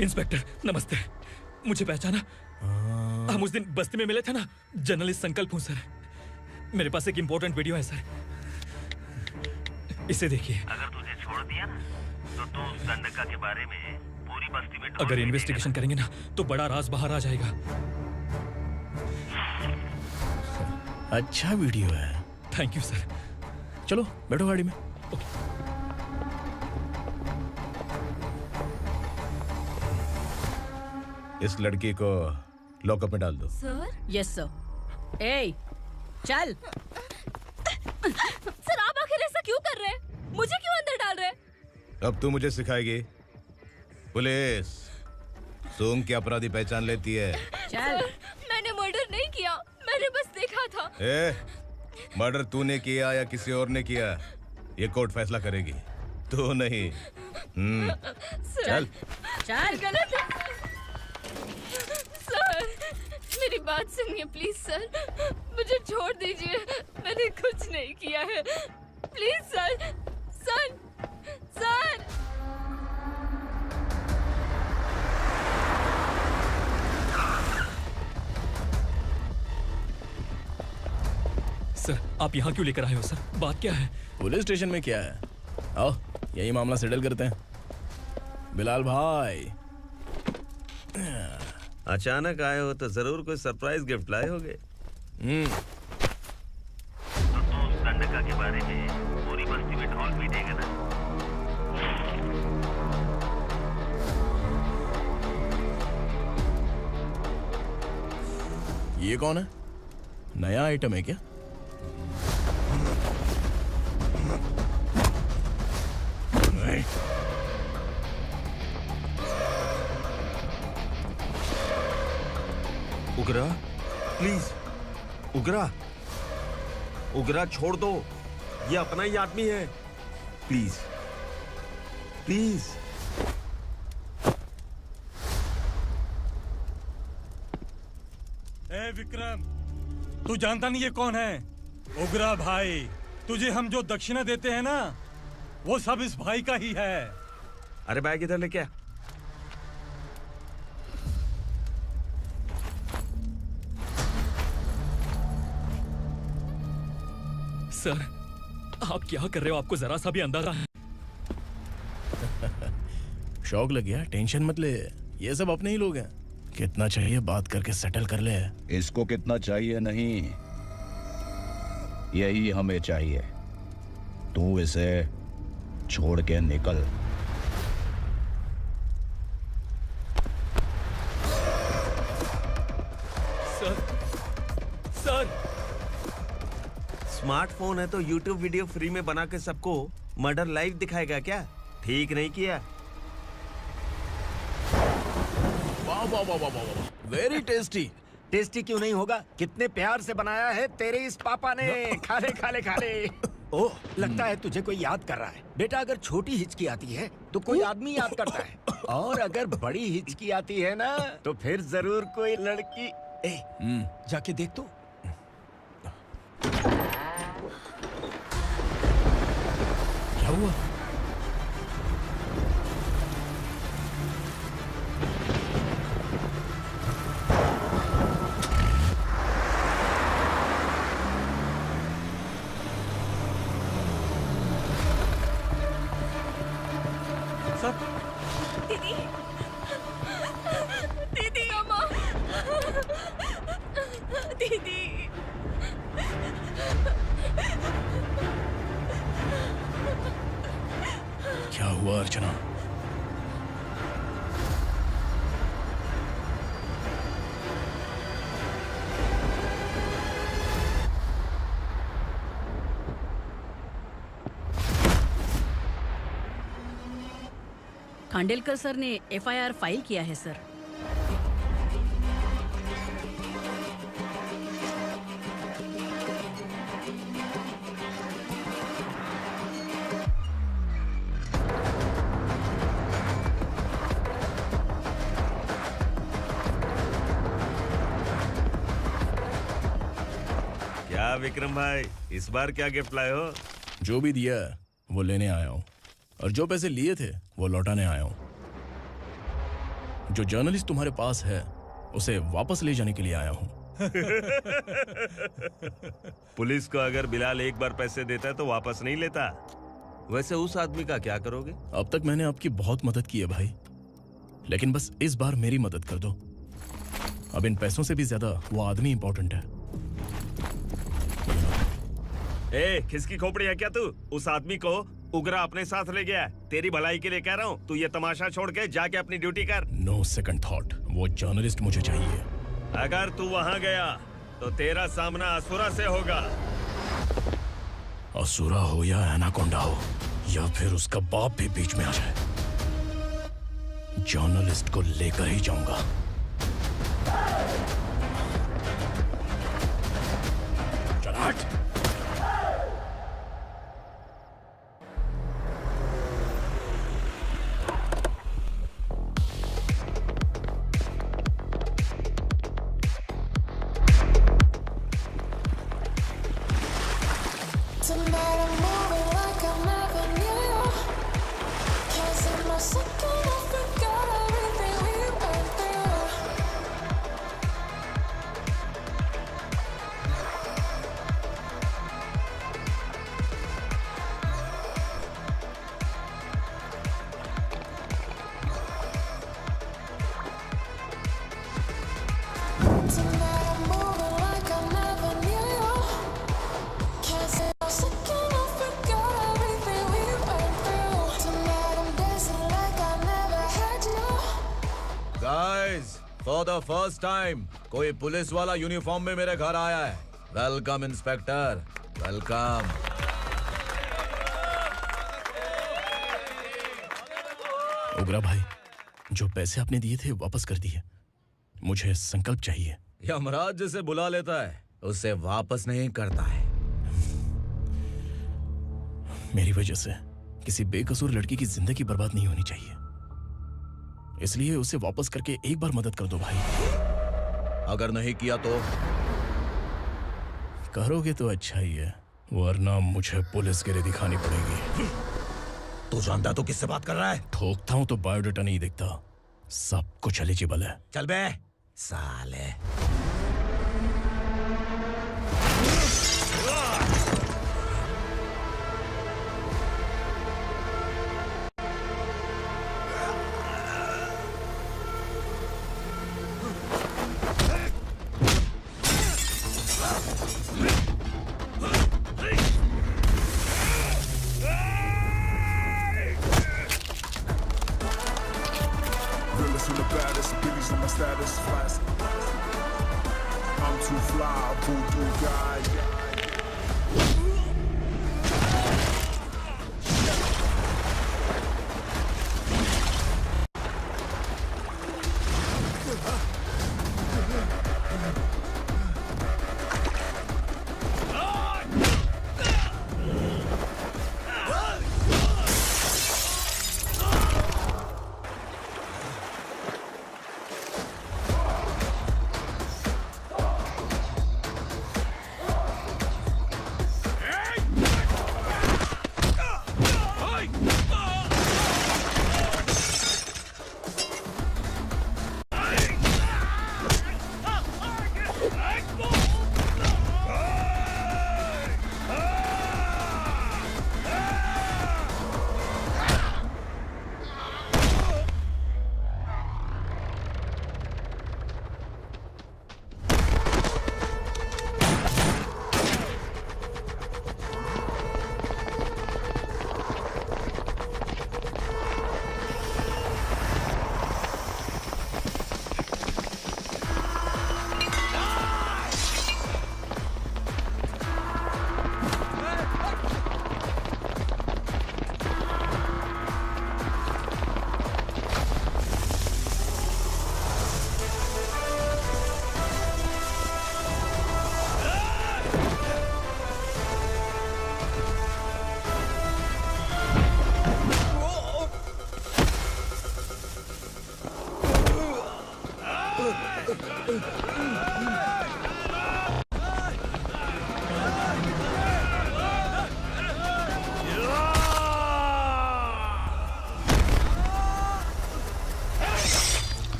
इंस्पेक्टर नमस्ते, मुझे पहचाना? हम उस दिन बस्ती में मिले थे ना। जर्नलिस्ट संकल्प हूँ सर। मेरे पास एक इम्पोर्टेंट वीडियो है सर, इसे देखिए। अगर तुझे छोड़ दिया ना तो तू उस दंडका के बारे में पूरी बस्ती में अगर इन्वेस्टिगेशन करेंगे ना तो बड़ा राज बाहर आ जाएगा। अच्छा वीडियो है। Thank you sir. चलो बैठो गाड़ी में। इस लड़की को लॉकअप में डाल दो। सर? Yes sir. ए, चल। सर आप आखिर ऐसा क्यों कर रहे हैं? मुझे क्यों अंदर डाल रहे? अब तू मुझे सिखाएगी? पुलिस सूंघ के अपराधी पहचान लेती है। सर, मैंने मर्डर नहीं किया, मैंने बस देखा था। मर्डर तूने किया या किसी और ने किया, ये कोर्ट फैसला करेगी, तू नहीं। चल चल। गलत है। सर, मेरी बात सुनिए प्लीज सर, मुझे छोड़ दीजिए, मैंने कुछ नहीं किया है, please sir. Sir, sir. Sir, आप यहाँ क्यों लेकर आए हो सर? बात क्या है? पुलिस स्टेशन में क्या है? आओ यही मामला सेटल करते हैं। बिलाल भाई, अचानक आए हो तो जरूर कोई सरप्राइज गिफ्ट लाए होगे। तो उस दंडका के बारे में पूरी बस्ती में ढोल पीटेगा ना? ये कौन है? नया आइटम है क्या? उगरा, प्लीज उगरा, उगरा छोड़ दो, ये अपना ही आदमी है, प्लीज प्लीज। ए विक्रम, तू जानता नहीं ये कौन है? उगरा भाई, तुझे हम जो दक्षिणा देते हैं ना, वो सब इस भाई का ही है। अरे बैग इधर लेके आ। सर, आप क्या कर रहे हो? आपको जरा सा भी अंदाजा है? शौक लग गया? टेंशन मत ले, ये सब अपने ही लोग हैं। कितना चाहिए बात करके सेटल कर ले। इसको कितना चाहिए नहीं, यही हमें चाहिए। तू इसे छोड़ के निकल। सर, स्मार्टफोन है तो YouTube वीडियो फ्री में बना के सबको मर्डर लाइव दिखाएगा क्या? ठीक नहीं किया। वाह वाह वाह वाह वाह, वेरी टेस्टी। टेस्टी क्यों नहीं होगा? कितने प्यार से बनाया है तेरे इस पापा ने। खा ले खा ले खा ले। ओह, लगता है तुझे कोई याद कर रहा है। बेटा, अगर छोटी हिचकी आती है तो कोई आदमी याद करता है, और अगर बड़ी हिचकी आती है ना तो फिर जरूर कोई लड़की। जाके देख तो। क्या हुआ? दीदी, दीदी, अम्मा, दीदी। क्या हुआ अर्चना? खांडेलकर सर ने FIR फाइल किया है सर। क्या विक्रम भाई, इस बार क्या गिफ्ट लाए हो? जो भी दिया है वो लेने आया हूँ, और जो पैसे लिए थे वो लौटाने आया हूँ। जो जर्नलिस्ट तुम्हारे पास है उसे वापस ले जाने के लिए आया हूँ। पुलिस को अगर बिलाल एक बार पैसे देता है तो वापस नहीं लेता। वैसे उस आदमी का क्या करोगे? अब तक मैंने आपकी बहुत मदद की है भाई, लेकिन बस इस बार मेरी मदद कर दो। अब इन पैसों से भी ज्यादा वो आदमी इंपॉर्टेंट है। ए, किसकी खोपड़ी है क्या तू? उस आदमी को उगरा अपने साथ ले गया है। तेरी भलाई के लिए कह रहा हूँ, तू ये तमाशा छोड़ के जाके अपनी ड्यूटी कर। नो सेकंड थॉट, वो जर्नलिस्ट मुझे चाहिए। अगर तू वहाँ गया तो तेरा सामना असुरा से होगा। असुरा हो या एनाकोंडा हो, या फिर उसका बाप भी बीच में आ जाए, जर्नलिस्ट को लेकर ही जाऊंगा। चल हट। फॉर द फर्स्ट टाइम कोई पुलिस वाला यूनिफॉर्म में मेरे घर आया है। Welcome inspector, welcome. उग्रा भाई, जो पैसे आपने दिए थे वापस कर दिए। मुझे संकल्प चाहिए। यमराज जिसे बुला लेता है उसे वापस नहीं करता है। मेरी वजह से किसी बेकसूर लड़की की जिंदगी बर्बाद नहीं होनी चाहिए, इसलिए उसे वापस करके एक बार मदद कर दो भाई। अगर नहीं किया तो? करोगे तो अच्छा ही है, वरना मुझे पुलिसगिरी दिखानी पड़ेगी। तू जानता तो किससे बात कर रहा है? ठोकता हूं तो बायोडाटा नहीं दिखता, सब कुछ एलिजिबल है। चल बे साले।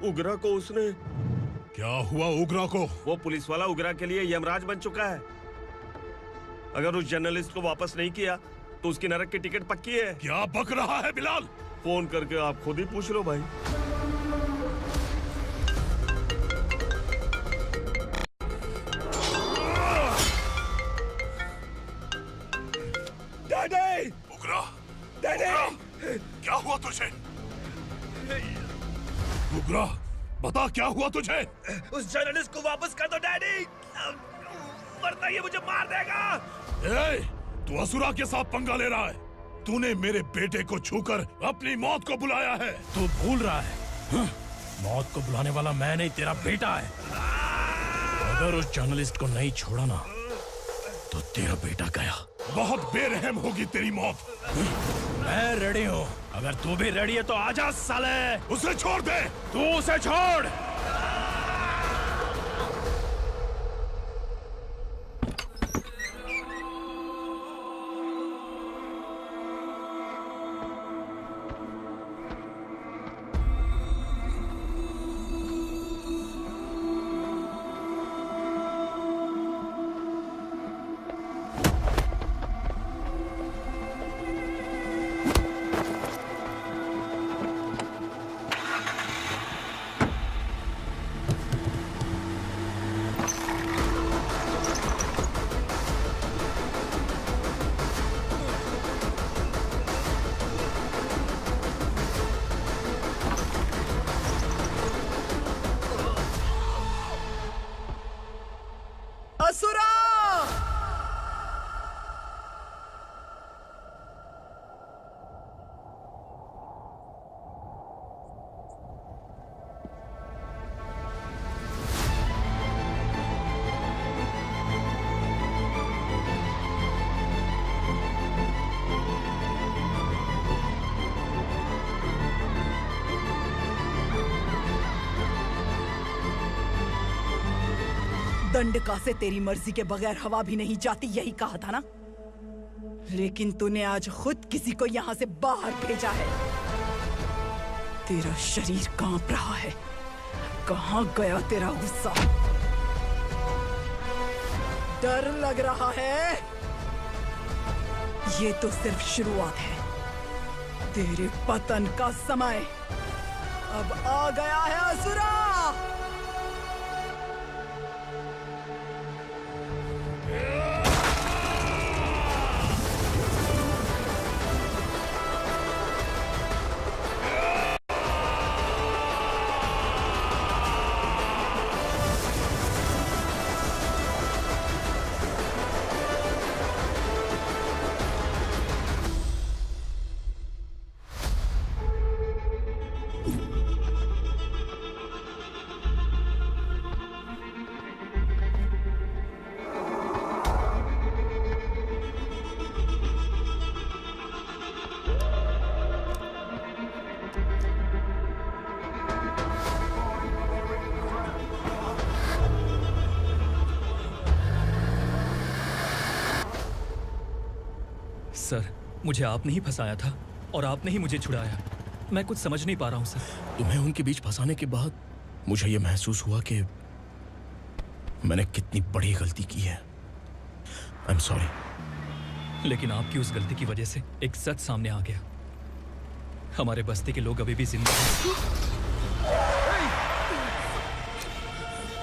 उगरा को उसने। क्या हुआ उगरा को? वो पुलिस वाला उगरा के लिए यमराज बन चुका है। अगर उस जर्नलिस्ट को वापस नहीं किया तो उसकी नरक की टिकट पक्की है। क्या बक रहा है बिलाल? फोन करके आप खुद ही पूछ लो भाई। डैडी! उगरा! डैडी! क्या हुआ तुझे? उगरा, बता क्या हुआ तुझे? उस जर्नलिस्ट को वापस कर दो डैडी, वरना ये मुझे मार देगा। तू असुरा के साथ पंगा ले रहा है। तूने मेरे बेटे को छूकर अपनी मौत को बुलाया है। तू भूल रहा है, मौत को बुलाने वाला मैं नहीं, तेरा बेटा है। अगर उस जर्नलिस्ट को नहीं छोड़ा ना तो तेरा बेटा गया। बहुत बेरहम होगी तेरी मौत। मैं रेडी हूँ, अगर तू भी रेडी है तो आजा साले। उसे छोड़ दे। तू उसे छोड़। असुरा! दंडका से तेरी मर्जी के बगैर हवा भी नहीं जाती, यही कहा था ना? लेकिन तूने आज खुद किसी को यहाँ से बाहर भेजा है। तेरा शरीर कांप रहा है। कहाँ गया तेरा गुस्सा? डर लग रहा है? ये तो सिर्फ शुरुआत है। तेरे पतन का समय अब आ गया है असुरा। सर, मुझे आपने ही फंसाया था और आपने ही मुझे छुड़ाया। मैं कुछ समझ नहीं पा रहा हूँ सर। तुम्हें उनके बीच फंसाने के बाद मुझे यह महसूस हुआ कि मैंने कितनी बड़ी गलती की है। I am sorry. लेकिन आपकी उस गलती की वजह से एक सच सामने आ गया। हमारे बस्ती के लोग अभी भी जिंदा हैं।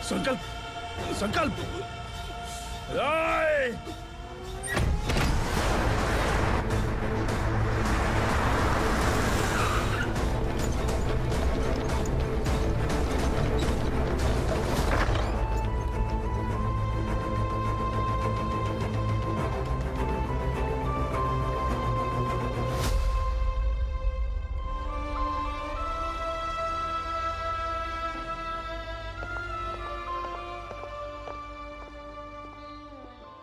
संकल्प! संकल्प!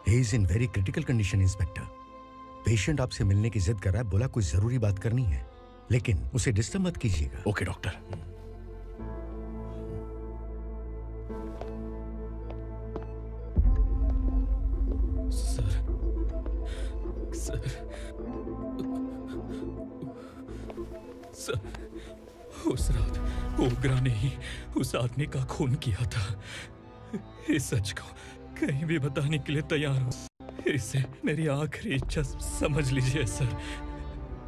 He is in very critical condition, inspector. Patient आपसे मिलने की जिद कर रहा है, बोला कोई जरूरी बात करनी है, लेकिन उसे डिस्टर्ब मत कीजिएगा। Okay doctor. सर उस रात ओग्रा ने ही उस आदमी का खून किया था। इस सच को कहीं भी बताने के लिए तैयार हूँ। इसे मेरी आखिरी इच्छा समझ लीजिए सर।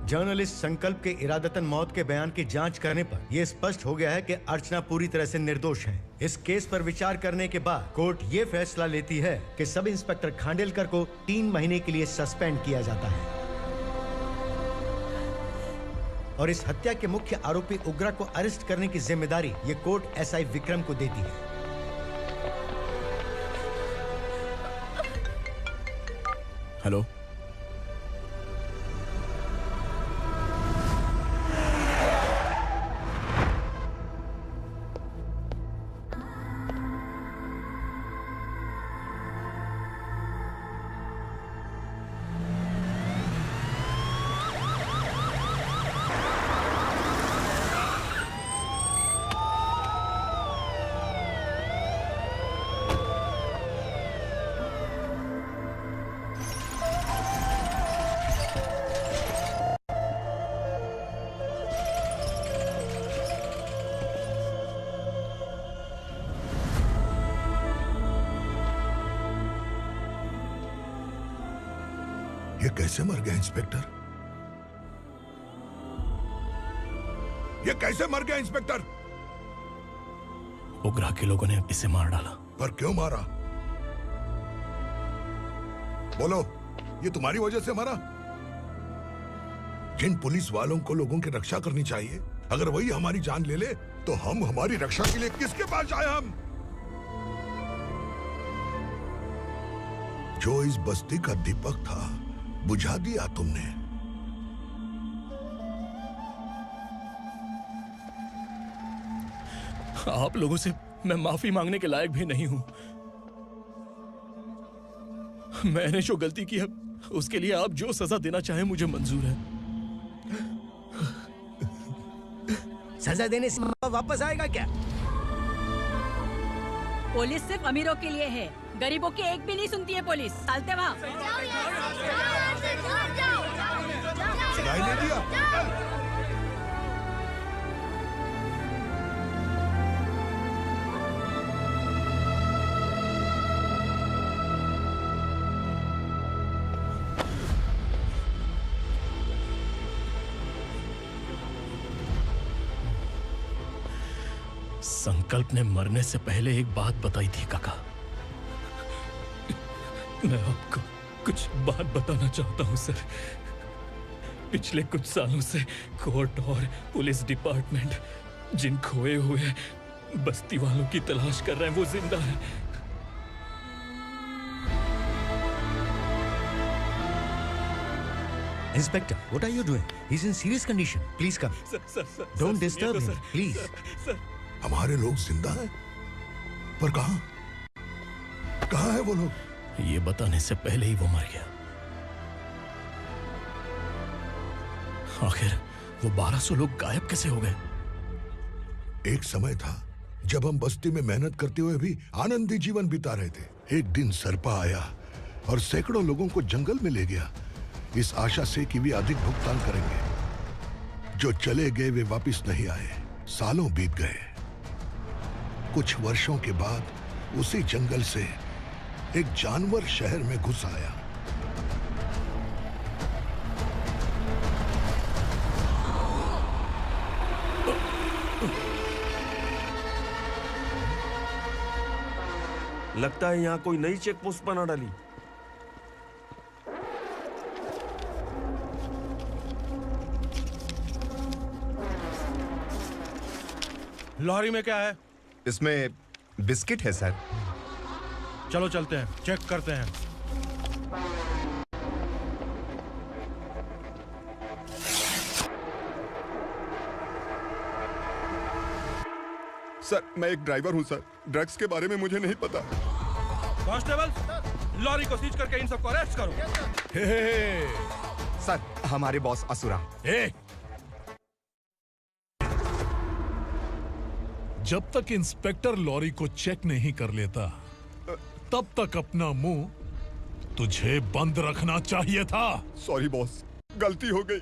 जर्नलिस्ट संकल्प के इरादतन मौत के बयान की जांच करने पर यह स्पष्ट हो गया है कि अर्चना पूरी तरह से निर्दोष है। इस केस पर विचार करने के बाद कोर्ट ये फैसला लेती है कि सब इंस्पेक्टर खांडेलकर को 3 महीने के लिए सस्पेंड किया जाता है और इस हत्या के मुख्य आरोपी उग्रा को अरेस्ट करने की जिम्मेदारी ये कोर्ट एसआई विक्रम को देती है। हेलो, ये कैसे मर गया इंस्पेक्टर? ये कैसे मर गया इंस्पेक्टर? उग्रा के लोगों ने इसे मार डाला। पर क्यों मारा? बोलो, ये तुम्हारी वजह से मरा? जिन पुलिस वालों को लोगों की रक्षा करनी चाहिए, अगर वही हमारी जान ले ले तो हम हमारी रक्षा के लिए किसके पास जाए? हम जो इस बस्ती का दीपक था बुझा दिया तुमने। आप लोगों से मैं माफी मांगने के लायक भी नहीं हूं। मैंने जो गलती की है उसके लिए आप जो सजा देना चाहें मुझे मंजूर है। सजा देने से वापस आएगा क्या? पुलिस सिर्फ अमीरों के लिए है, गरीबों की एक भी नहीं सुनती है पुलिस। चलते वहाँ। सुनाई नहीं दिया? संकल्प ने मरने से पहले एक बात बताई थी काका। मैं आपको कुछ बात बताना चाहता हूं सर। पिछले कुछ सालों से कोर्ट और पुलिस डिपार्टमेंट जिन खोए हुए बस्ती वालों की तलाश कर रहे हैं वो जिंदा है। Inspector, what are you doing? He's in serious condition. Please come. Don't disturb him, please. हमारे लोग जिंदा हैं? पर कहां? कहां है वो लोग? ये बताने से पहले ही वो मर गया। आखिर वो 1200 लोग गायब कैसे हो गए? एक समय था जब हम बस्ती में मेहनत करते हुए भी आनंदी जीवन बिता रहे थे। एक दिन सरपा आया और सैकड़ों लोगों को जंगल में ले गया, इस आशा से कि वे अधिक भुगतान करेंगे। जो चले गए वे वापस नहीं आए। सालों बीत गए। कुछ वर्षों के बाद उसी जंगल से एक जानवर शहर में घुस आया। लगता है यहाँ कोई नई चेक पोस्ट बना डाली। लॉरी में क्या है? इसमें बिस्किट है सर। चलो चलते हैं, चेक करते हैं। सर मैं एक ड्राइवर हूं सर, ड्रग्स के बारे में मुझे नहीं पता। कांस्टेबल, लॉरी को सीज करके इन सबको अरेस्ट करो। सर हमारे बॉस असुरा। जब तक इंस्पेक्टर लॉरी को चेक नहीं कर लेता तब तक अपना मुंह तुझे बंद रखना चाहिए था। सॉरी बॉस, गलती हो गई।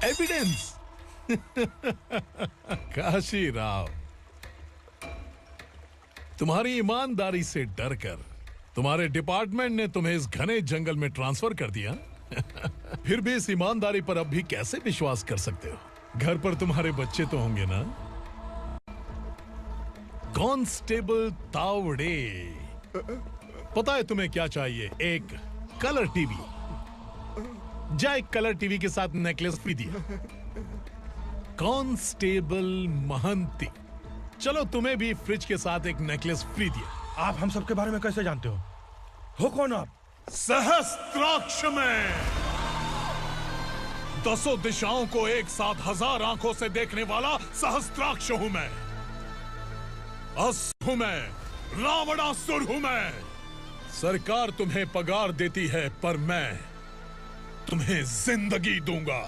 एविडेंस। काशी राव, तुम्हारी ईमानदारी से डरकर तुम्हारे डिपार्टमेंट ने तुम्हें इस घने जंगल में ट्रांसफर कर दिया। फिर भी इस ईमानदारी पर अब भी कैसे विश्वास कर सकते हो? घर पर तुम्हारे बच्चे तो होंगे ना? कांस्टेबल तावड़े, पता है तुम्हें क्या चाहिए? एक कलर टीवी। जा एक कलर टीवी के साथ नेकलेस भी दिया। कांस्टेबल महंती, चलो तुम्हें भी फ्रिज के साथ एक नेकलेस फ्री दिया। आप हम सबके बारे में कैसे जानते हो कौन आप? सहस्त्राक्ष में 10 दिशाओं को एक साथ 1000 आंखों से देखने वाला सहस्त्राक्ष हूं मैं। असुर हूं मैं, रावणासुर हूं मैं। सरकार तुम्हें पगार देती है, पर मैं तुम्हें जिंदगी दूंगा।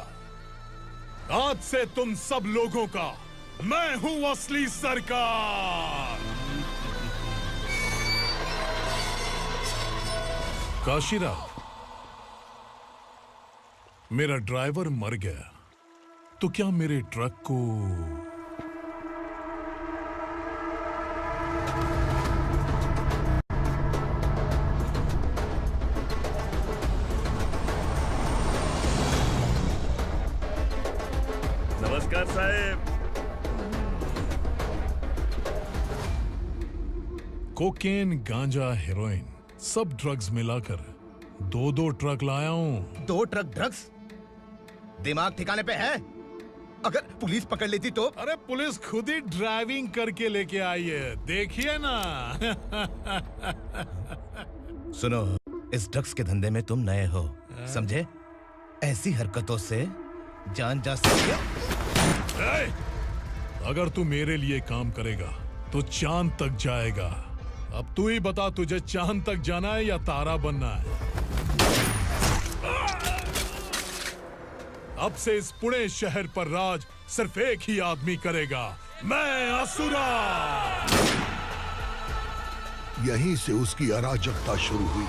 आज से तुम सब लोगों का मैं हूं असली सरकार। काशीराव, मेरा ड्राइवर मर गया तो क्या मेरे ट्रक को नमस्कार साहब। कोकेन, गांजा, हेरोइन, सब ड्रग्स मिलाकर 2 ट्रक लाया हूं। 2 ट्रक ड्रग्स? दिमाग ठिकाने पे है? अगर पुलिस पकड़ लेती तो? अरे पुलिस खुद ही ड्राइविंग करके लेके आई है, देखिए ना। सुनो, इस ड्रग्स के धंधे में तुम नए हो, समझे? ऐसी हरकतों से जान जा सकती है। अगर तू मेरे लिए काम करेगा तो चांद तक जाएगा। अब तू ही बता, तुझे चांद तक जाना है या तारा बनना है? अब से इस पुणे शहर पर राज सिर्फ एक ही आदमी करेगा, मैं असुरा। यहीं से उसकी अराजकता शुरू हुई।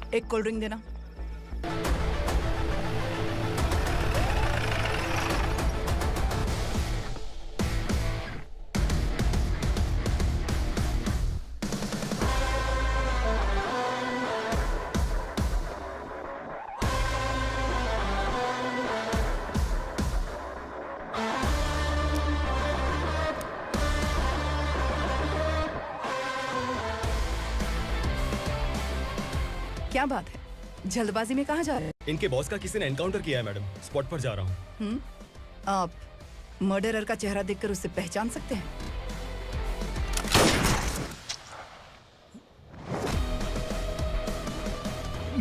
एक कोल्ड ड्रिंक देना। क्या बात है, जल्दबाजी में कहाँ जा रहे हैं? इनके बॉस का किसी ने एनकाउंटर किया है मैडम, स्पॉट पर जा रहा हूँ। आप मर्डरर का चेहरा देखकर उसे पहचान सकते हैं?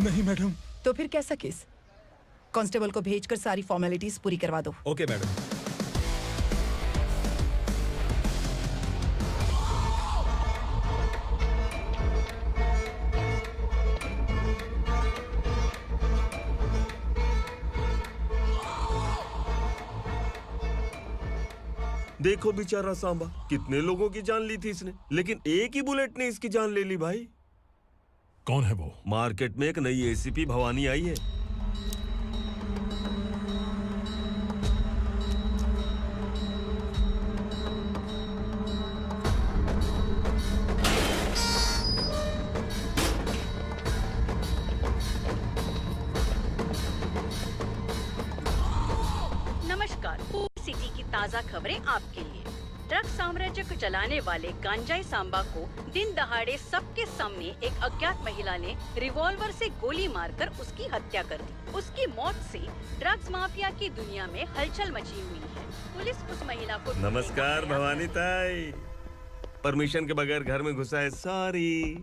नहीं मैडम। तो फिर कैसा केस? कांस्टेबल को भेजकर सारी फॉर्मेलिटीज पूरी करवा दो। Okay madam. देखो बेचारा सांबा, कितने लोगों की जान ली थी इसने, लेकिन एक ही बुलेट ने इसकी जान ले ली भाई। कौन है वो? मार्केट में एक नई एसीपी भवानी आई है। नमस्कार, सिटी की ताज़ा खबरें आपके लिए। ड्रग साम्राज्य को चलाने वाले गांजाई सांबा को दिन दहाड़े सबके सामने एक अज्ञात महिला ने रिवॉल्वर से गोली मारकर उसकी हत्या कर दी। उसकी मौत से ड्रग्स माफिया की दुनिया में हलचल मची हुई है। पुलिस उस महिला को नमस्कार भवानी ताई, परमिशन के बगैर घर में घुसा है, सॉरी।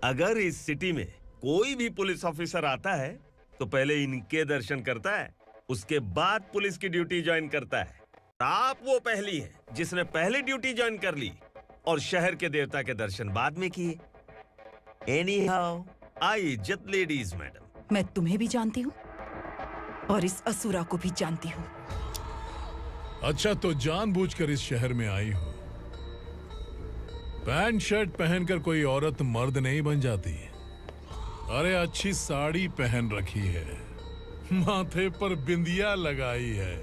अगर इस सिटी में कोई भी पुलिस ऑफिसर आता है तो पहले इनके दर्शन करता है, उसके बाद पुलिस की ड्यूटी ज्वाइन करता है। आप वो पहली हैं जिसने पहले ड्यूटी ज्वाइन कर ली और शहर के देवता के दर्शन बाद में किए। एनीहाउ, आई इज्जत लेडीज मैडम। मैं तुम्हें भी जानती हूँ और इस असुरा को भी जानती हूँ। अच्छा, तो जानबूझकर इस शहर में आई हो। पैंट शर्ट पहनकर कोई औरत मर्द नहीं बन जाती। अरे अच्छी साड़ी पहन रखी है, माथे पर बिंदिया लगाई है,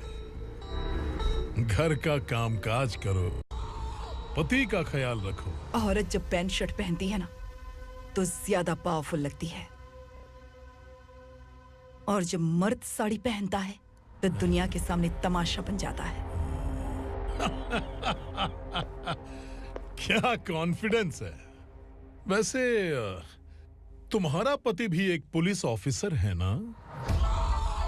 घर का कामकाज करो, पति का ख्याल रखो। औरत जब पैंट शर्ट पहनती है ना तो ज्यादा पावरफुल लगती है, और जब मर्द साड़ी पहनता है तो दुनिया के सामने तमाशा बन जाता है। क्या कॉन्फिडेंस है। वैसे तुम्हारा पति भी एक पुलिस ऑफिसर है ना?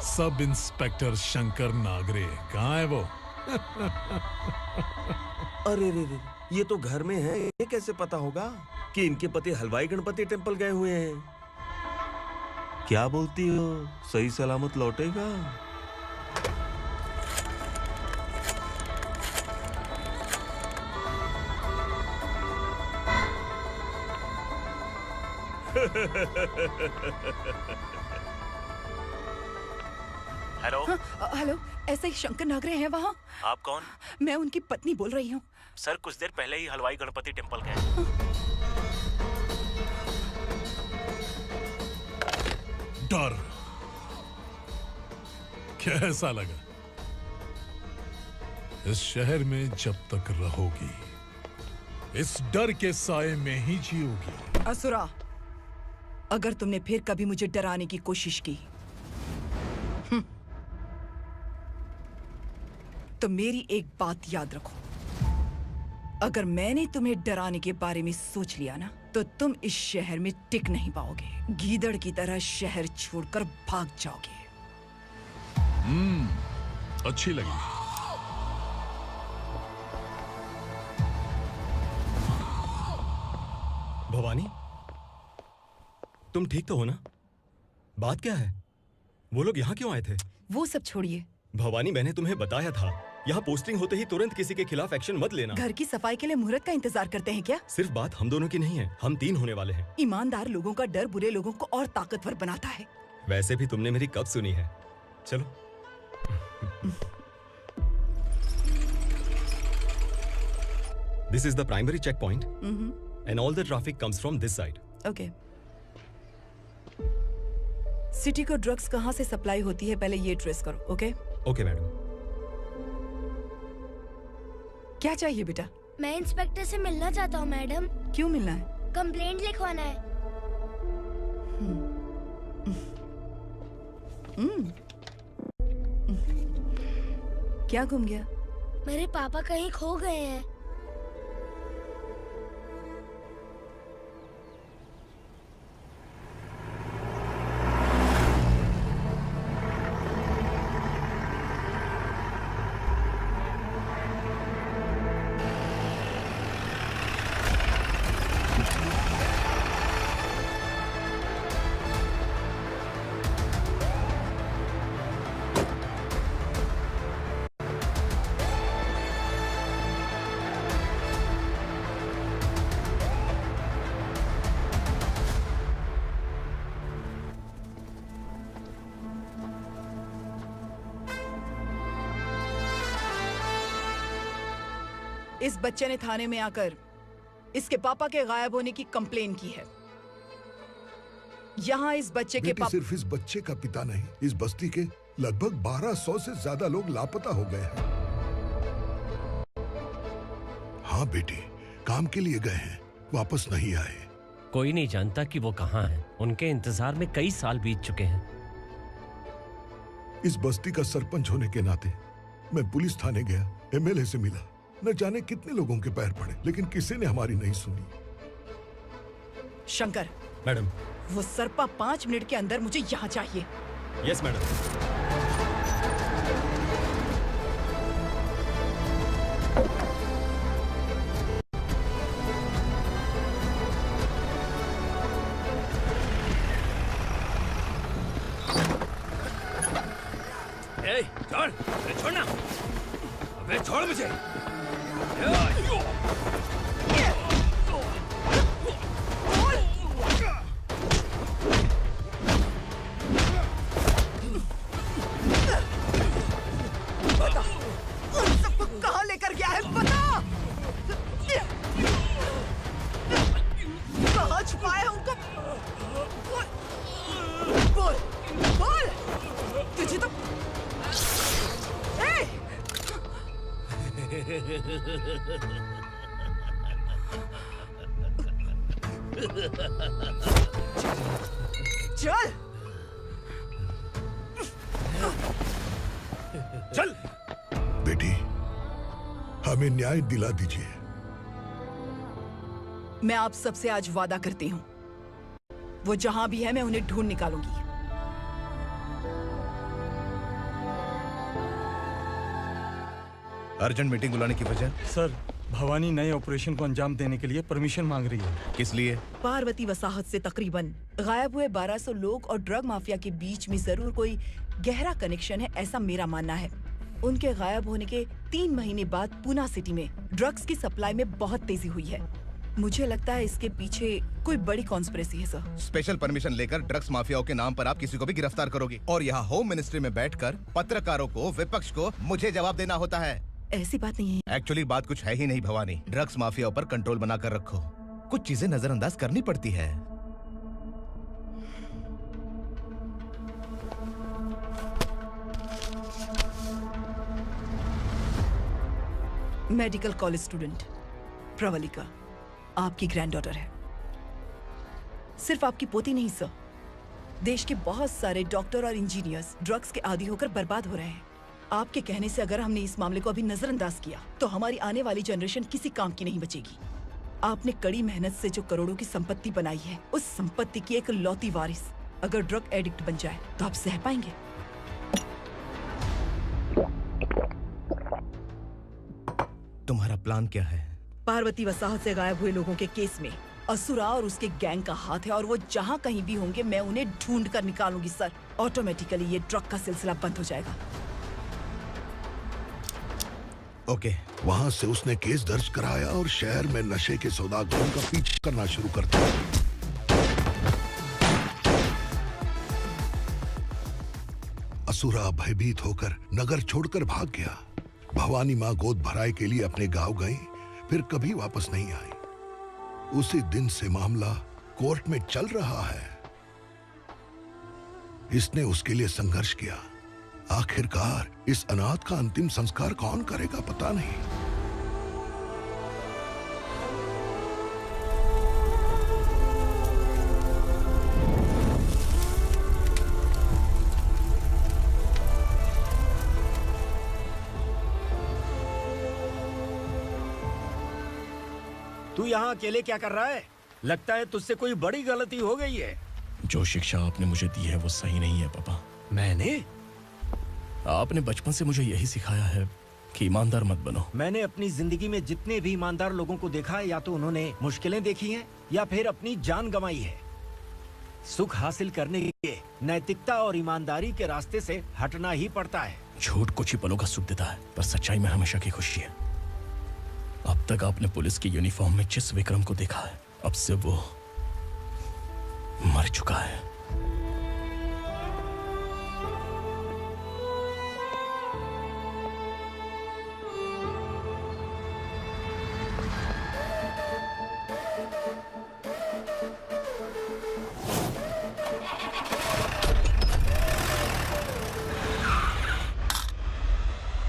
Sub inspector Shankar Nagare. कहाँ है वो? अरे रे रे, ये तो घर में है। ये कैसे पता होगा कि इनके पति हलवाई गणपति टेम्पल गए हुए हैं? क्या बोलती हो, सही सलामत लौटेगा? हेलो। हेलो, ऐसे ही शंकर नागरे हैं वहाँ? आप कौन? मैं उनकी पत्नी बोल रही हूँ। सर कुछ देर पहले ही हलवाई गणपति टेम्पल गए। डर कैसा लगा? इस शहर में जब तक रहोगी इस डर के साए में ही जियोगी। असुरा, अगर तुमने फिर कभी मुझे डराने की कोशिश की तो मेरी एक बात याद रखो, अगर मैंने तुम्हें डराने के बारे में सोच लिया ना तो तुम इस शहर में टिक नहीं पाओगे। गीदड़ की तरह शहर छोड़कर भाग जाओगे। अच्छी लगी। भवानी, तुम ठीक तो हो ना? बात क्या है? वो लोग यहाँ क्यों आए थे? वो सब छोड़िए। भवानी, मैंने तुम्हें बताया था यहाँ पोस्टिंग होते ही तुरंत किसी के खिलाफ एक्शन मत लेना। घर की सफाई के लिए मुहूर्त का इंतजार करते हैं क्या? सिर्फ बात हम दोनों की नहीं है, हम 3 होने वाले हैं। ईमानदार लोगों का डर बुरे लोगों को और ताकतवर बनाता है। वैसे भी तुमने मेरी कब सुनी है। चलो। This is the primary checkpoint, and all the traffic comes from this side. Okay. City को ड्रग्स कहाँ से सप्लाई होती है पहले ये ट्रेस करो। ओके? Okay madam. क्या चाहिए बेटा? मैं इंस्पेक्टर से मिलना चाहता हूँ मैडम। क्यों मिलना है? कंप्लेंट लिखवाना है। क्या गुम गया? मेरे पापा कहीं खो गए हैं। इस बच्चे ने थाने में आकर इसके पापा के गायब होने की कंप्लेन की है। यहाँ इस बच्चे के पापा सिर्फ इस बच्चे का पिता नहीं, इस बस्ती के लगभग 1200 से ज्यादा लोग लापता हो गए हैं। हाँ बेटी, काम के लिए गए हैं, वापस नहीं आए। कोई नहीं जानता कि वो कहाँ हैं। उनके इंतजार में कई साल बीत चुके हैं। इस बस्ती का सरपंच होने के नाते मैं पुलिस थाने गया, एमएलए से मिला, न जाने कितने लोगों के पैर पड़े, लेकिन किसी ने हमारी नहीं सुनी। शंकर। मैडम। वो सरपा 5 मिनट के अंदर मुझे यहाँ चाहिए। Yes madam. छोड़, छोड़ना, अबे छोड़ मुझे। चल चल बेटी, हमें न्याय दिला दीजिए। मैं आप सबसे आज वादा करती हूँ, वो जहां भी है मैं उन्हें ढूंढ निकालूंगी। अर्जेंट मीटिंग बुलाने की वजह? सर, भवानी नए ऑपरेशन को अंजाम देने के लिए परमिशन मांग रही है। किस लिए? पार्वती वसाहत से तकरीबन गायब हुए 1200 लोग और ड्रग माफिया के बीच में जरूर कोई गहरा कनेक्शन है, ऐसा मेरा मानना है। उनके गायब होने के 3 महीने बाद पूना सिटी में ड्रग्स की सप्लाई में बहुत तेजी हुई है। मुझे लगता है इसके पीछे कोई बड़ी कॉन्स्पिरेसी है सर। स्पेशल परमिशन लेकर ड्रग्स माफियाओं के नाम पर आप किसी को भी गिरफ्तार करोगी और यहाँ होम मिनिस्ट्री में बैठकर पत्रकारों को, विपक्ष को मुझे जवाब देना होता है। ऐसी बात नहीं है। एक्चुअली बात कुछ है ही नहीं भवानी। ड्रग्स माफियाओं पर कंट्रोल बनाकर रखो। कुछ चीजें नजरअंदाज करनी पड़ती है। मेडिकल कॉलेज स्टूडेंट प्रवलिका आपकी ग्रैंडडॉटर है। सिर्फ आपकी पोती नहीं सर, देश के बहुत सारे डॉक्टर और इंजीनियर्स ड्रग्स के आदी होकर बर्बाद हो रहे हैं। आपके कहने से अगर हमने इस मामले को अभी नजरअंदाज किया तो हमारी आने वाली जनरेशन किसी काम की नहीं बचेगी। आपने कड़ी मेहनत से जो करोड़ों की संपत्ति बनाई है, उस संपत्ति की एक लौती वारिस अगर ड्रग एडिक्ट बन जाए तो आप सह पाएंगे? तुम्हारा प्लान क्या है? पार्वती वसाहत से गायब हुए लोगों के केस में असुरा और उसके गैंग का हाथ है और वो जहाँ कहीं भी होंगे मैं उन्हें ढूंढ कर निकालूंगी सर। ऑटोमेटिकली ये ड्रग का सिलसिला बंद हो जाएगा। ओके। वहाँ से उसने केस दर्ज कराया और शहर में नशे के सौदागरों का पीछा करना शुरू कर दिया। असुरा भयभीत होकर नगर छोड़कर भाग गया। भवानी माँ गोद भराई के लिए अपने गांव गई, फिर कभी वापस नहीं आई। उसी दिन से मामला कोर्ट में चल रहा है। इसने उसके लिए संघर्ष किया। आखिरकार इस अनाथ का अंतिम संस्कार कौन करेगा पता नहीं। तू यहाँ अकेले क्या कर रहा है? लगता है तुझसे कोई बड़ी गलती हो गई है। जो शिक्षा आपने मुझे दी है वो सही नहीं है पापा। मैंने? आपने बचपन से मुझे यही सिखाया है कि ईमानदार मत बनो। मैंने अपनी जिंदगी में जितने भी ईमानदार लोगों को देखा है, या तो उन्होंने मुश्किलें देखी हैं या फिर अपनी जान गंवाई है। सुख हासिल करने के लिए नैतिकता और ईमानदारी के रास्ते से हटना ही पड़ता है। झूठ कुछ ही पलों का सुख देता है, पर सच्चाई में हमेशा की खुशी है। अब तक आपने पुलिस की यूनिफॉर्म में जिस विक्रम को देखा है, अब से वो मर चुका है।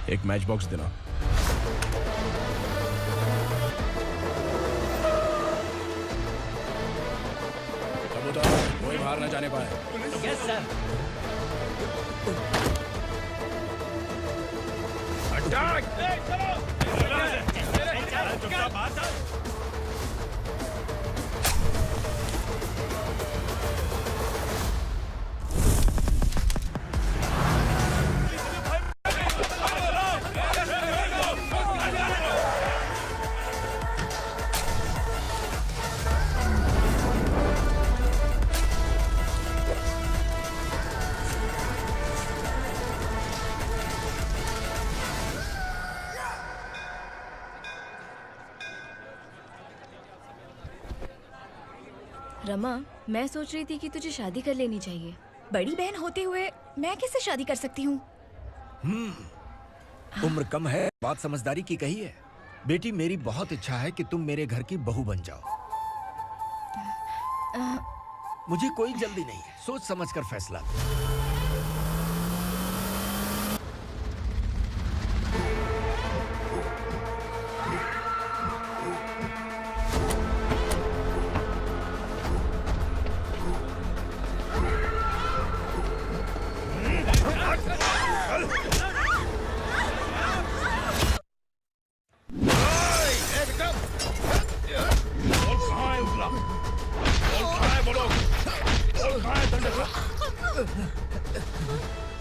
एक मैच बॉक्स देना। कोई बाहर न जाने पाए। Yes sir. अटैक! रमा, मैं सोच रही थी कि तुझे शादी कर लेनी चाहिए। बड़ी बहन होते हुए मैं कैसे शादी कर सकती हूँ? उम्र कम है, बात समझदारी की कही है। बेटी, मेरी बहुत इच्छा है कि तुम मेरे घर की बहू बन जाओ। मुझे कोई जल्दी नहीं है, सोच समझ कर फैसला लो।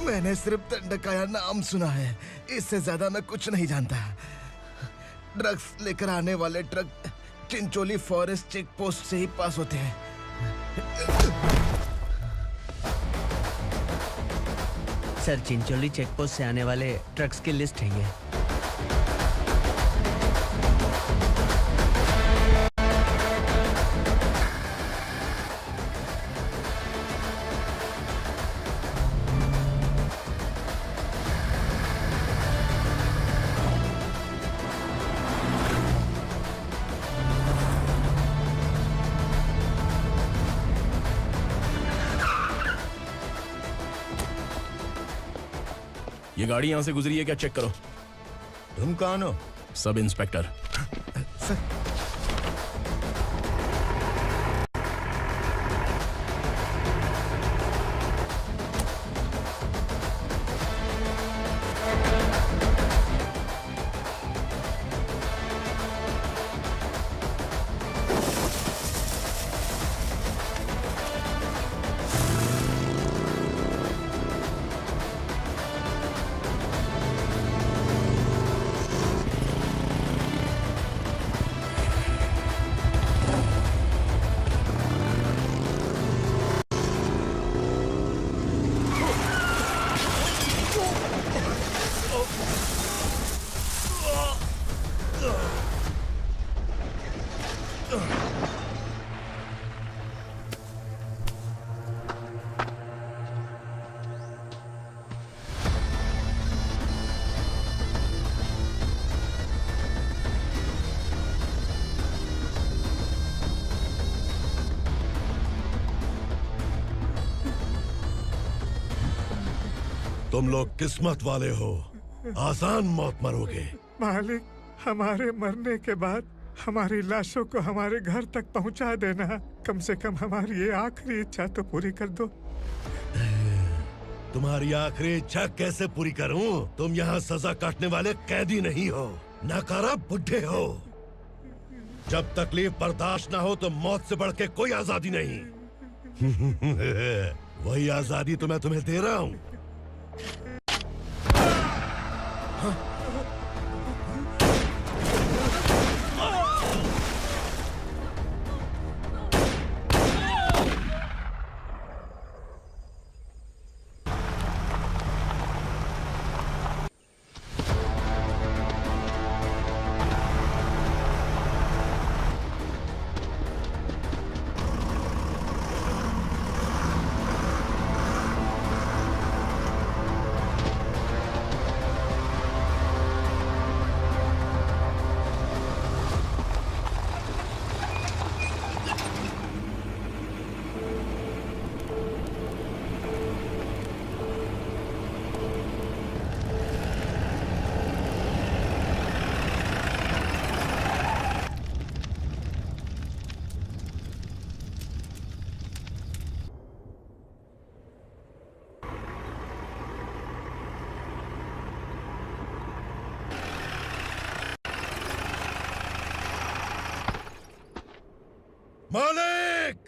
मैंने सिर्फ दंडकाया नाम सुना है, इससे ज्यादा मैं कुछ नहीं जानता। ड्रग्स लेकर आने वाले truck Chincholi forest check post से ही पास होते हैं। सर, चिंचोली चेक पोस्ट से आने वाले ट्रक्स की लिस्ट है ये। ये गाड़ी यहां से गुजरी है क्या, चेक करो। तुम कौन हो? Sub inspector. तुम लोग किस्मत वाले हो, आसान मौत मरोगे। मालिक, हमारे मरने के बाद हमारी लाशों को हमारे घर तक पहुंचा देना। कम से कम हमारी ये आखिरी इच्छा तो पूरी कर दो। तुम्हारी आखिरी इच्छा कैसे पूरी करूं? तुम यहाँ सजा काटने वाले कैदी नहीं हो, नकारा बुड्ढे हो। जब तकलीफ बर्दाश्त ना हो तो मौत से बढ़ के कोई आजादी नहीं। वही आजादी तो मैं तुम्हें दे रहा हूँ। मालिक!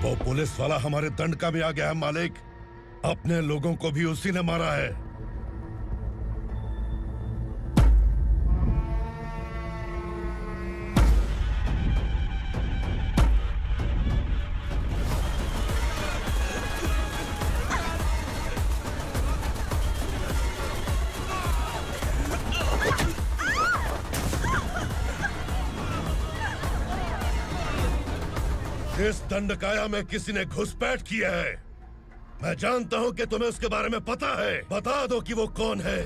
वो पुलिस वाला हमारे दंडका में आ गया है मालिक। अपने लोगों को भी उसी ने मारा है। इस दंडकाया में किसी ने घुसपैठ किया है। मैं जानता हूं कि तुम्हें उसके बारे में पता है। बता दो कि वो कौन है।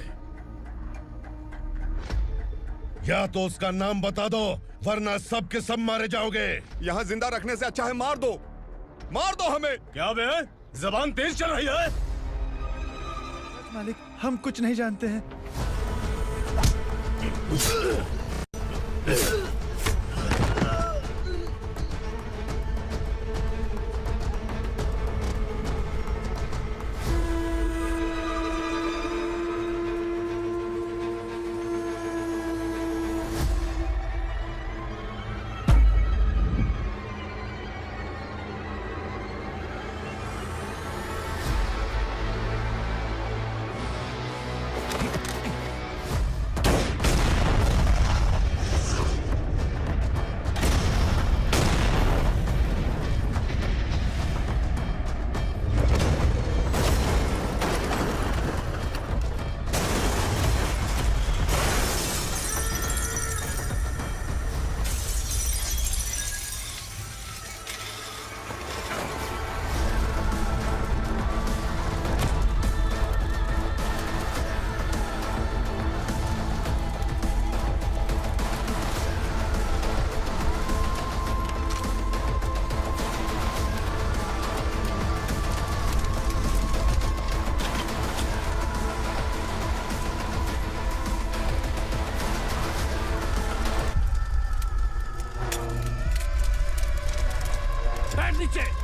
या तो उसका नाम बता दो, वरना सब के सब मारे जाओगे। यहाँ जिंदा रखने से अच्छा है मार दो, मार दो हमें। क्या बे? जबान तेज चल रही है। मालिक, हम कुछ नहीं जानते हैं। नीचे।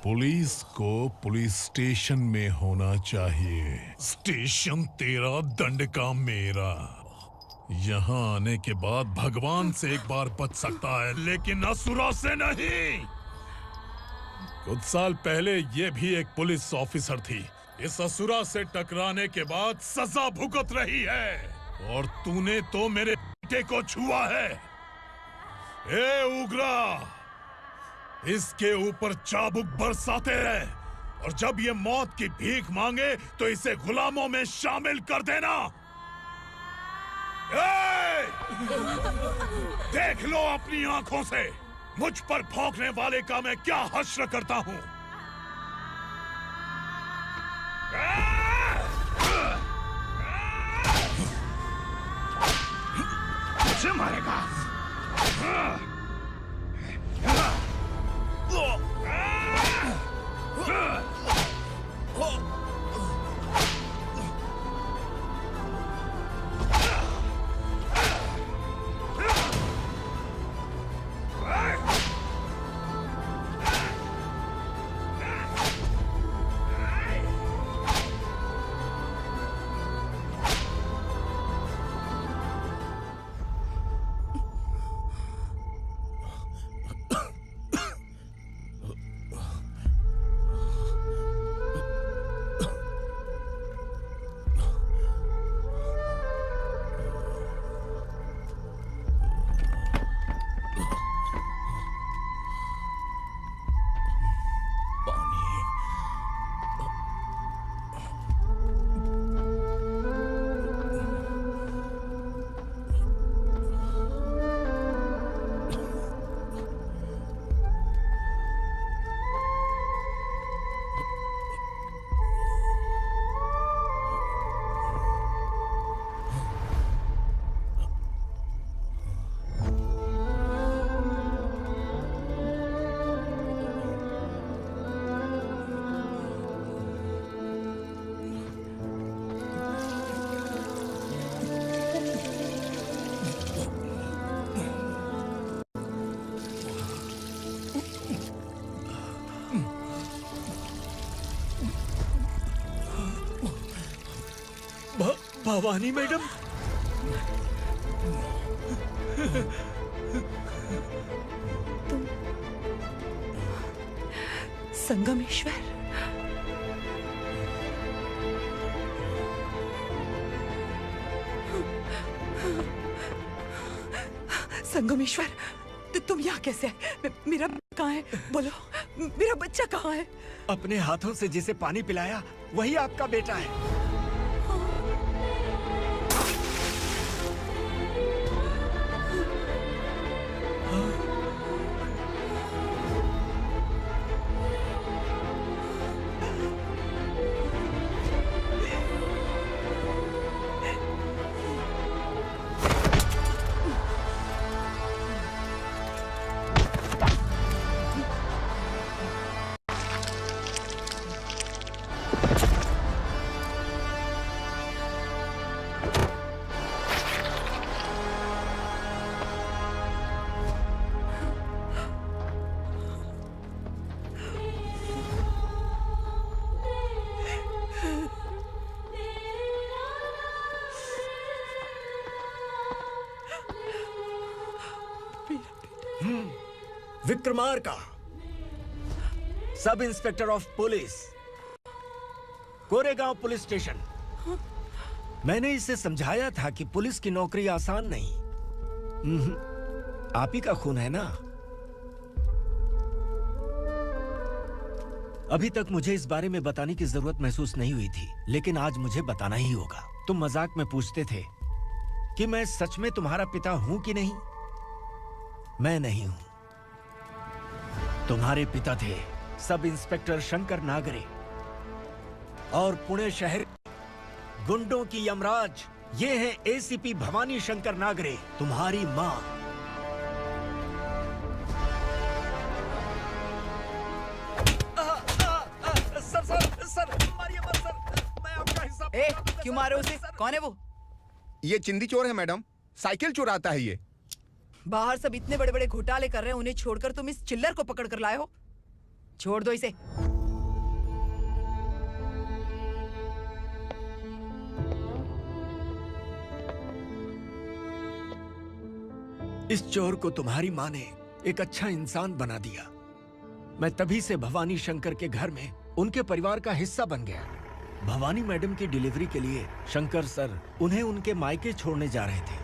पुलिस को पुलिस स्टेशन में होना चाहिए। स्टेशन तेरा, दंड का मेरा। यहाँ आने के बाद भगवान से एक बार बच सकता है, लेकिन असुरा से नहीं। कुछ साल पहले ये भी एक पुलिस ऑफिसर थी। इस असुरा से टकराने के बाद सजा भुगत रही है, और तूने तो मेरे बेटे को छुआ है। ए उग्रा, इसके ऊपर चाबुक बरसाते रहे, और जब ये मौत की भीख मांगे तो इसे गुलामों में शामिल कर देना। देख लो अपनी आंखों से मुझ पर भौंकने वाले का मैं क्या हश्र करता हूं। मुझे मारेगा। भवानी मैडम, तुम संगमेश्वर? संगमेश्वर, तुम यहाँ कैसे आए? मेरा कहाँ है? बोलो। मेरा बच्चा कहाँ है? अपने हाथों से जिसे पानी पिलाया वही आपका बेटा है। Vikramarka, sub inspector of police, Koregaon police station. मैंने इसे समझाया था कि पुलिस की नौकरी आसान नहीं। आप ही का खून है ना? अभी तक मुझे इस बारे में बताने की जरूरत महसूस नहीं हुई थी, लेकिन आज मुझे बताना ही होगा। तुम मजाक में पूछते थे कि मैं सच में तुम्हारा पिता हूं कि नहीं। मैं नहीं हूं। तुम्हारे पिता थे सब इंस्पेक्टर शंकर नागरे, और पुणे शहर गुंडों की यमराज ये है एसीपी भवानी शंकर नागरे, तुम्हारी मां। सर, मारिए मत सर, मैं आपका हिस्सा। क्यों मारे उसे? कौन है वो? ये चिंदी चोर है मैडम, साइकिल चुराता है ये। बाहर सब इतने बड़े बड़े घोटाले कर रहे हैं, उन्हें छोड़कर तुम इस चिल्लर को पकड़ कर लाए हो। छोड़ दो इसे। इस चोर को तुम्हारी माँ ने एक अच्छा इंसान बना दिया। मैं तभी से भवानी शंकर के घर में उनके परिवार का हिस्सा बन गया। भवानी मैडम की डिलीवरी के लिए शंकर सर उन्हें उनके मायके छोड़ने जा रहे थे।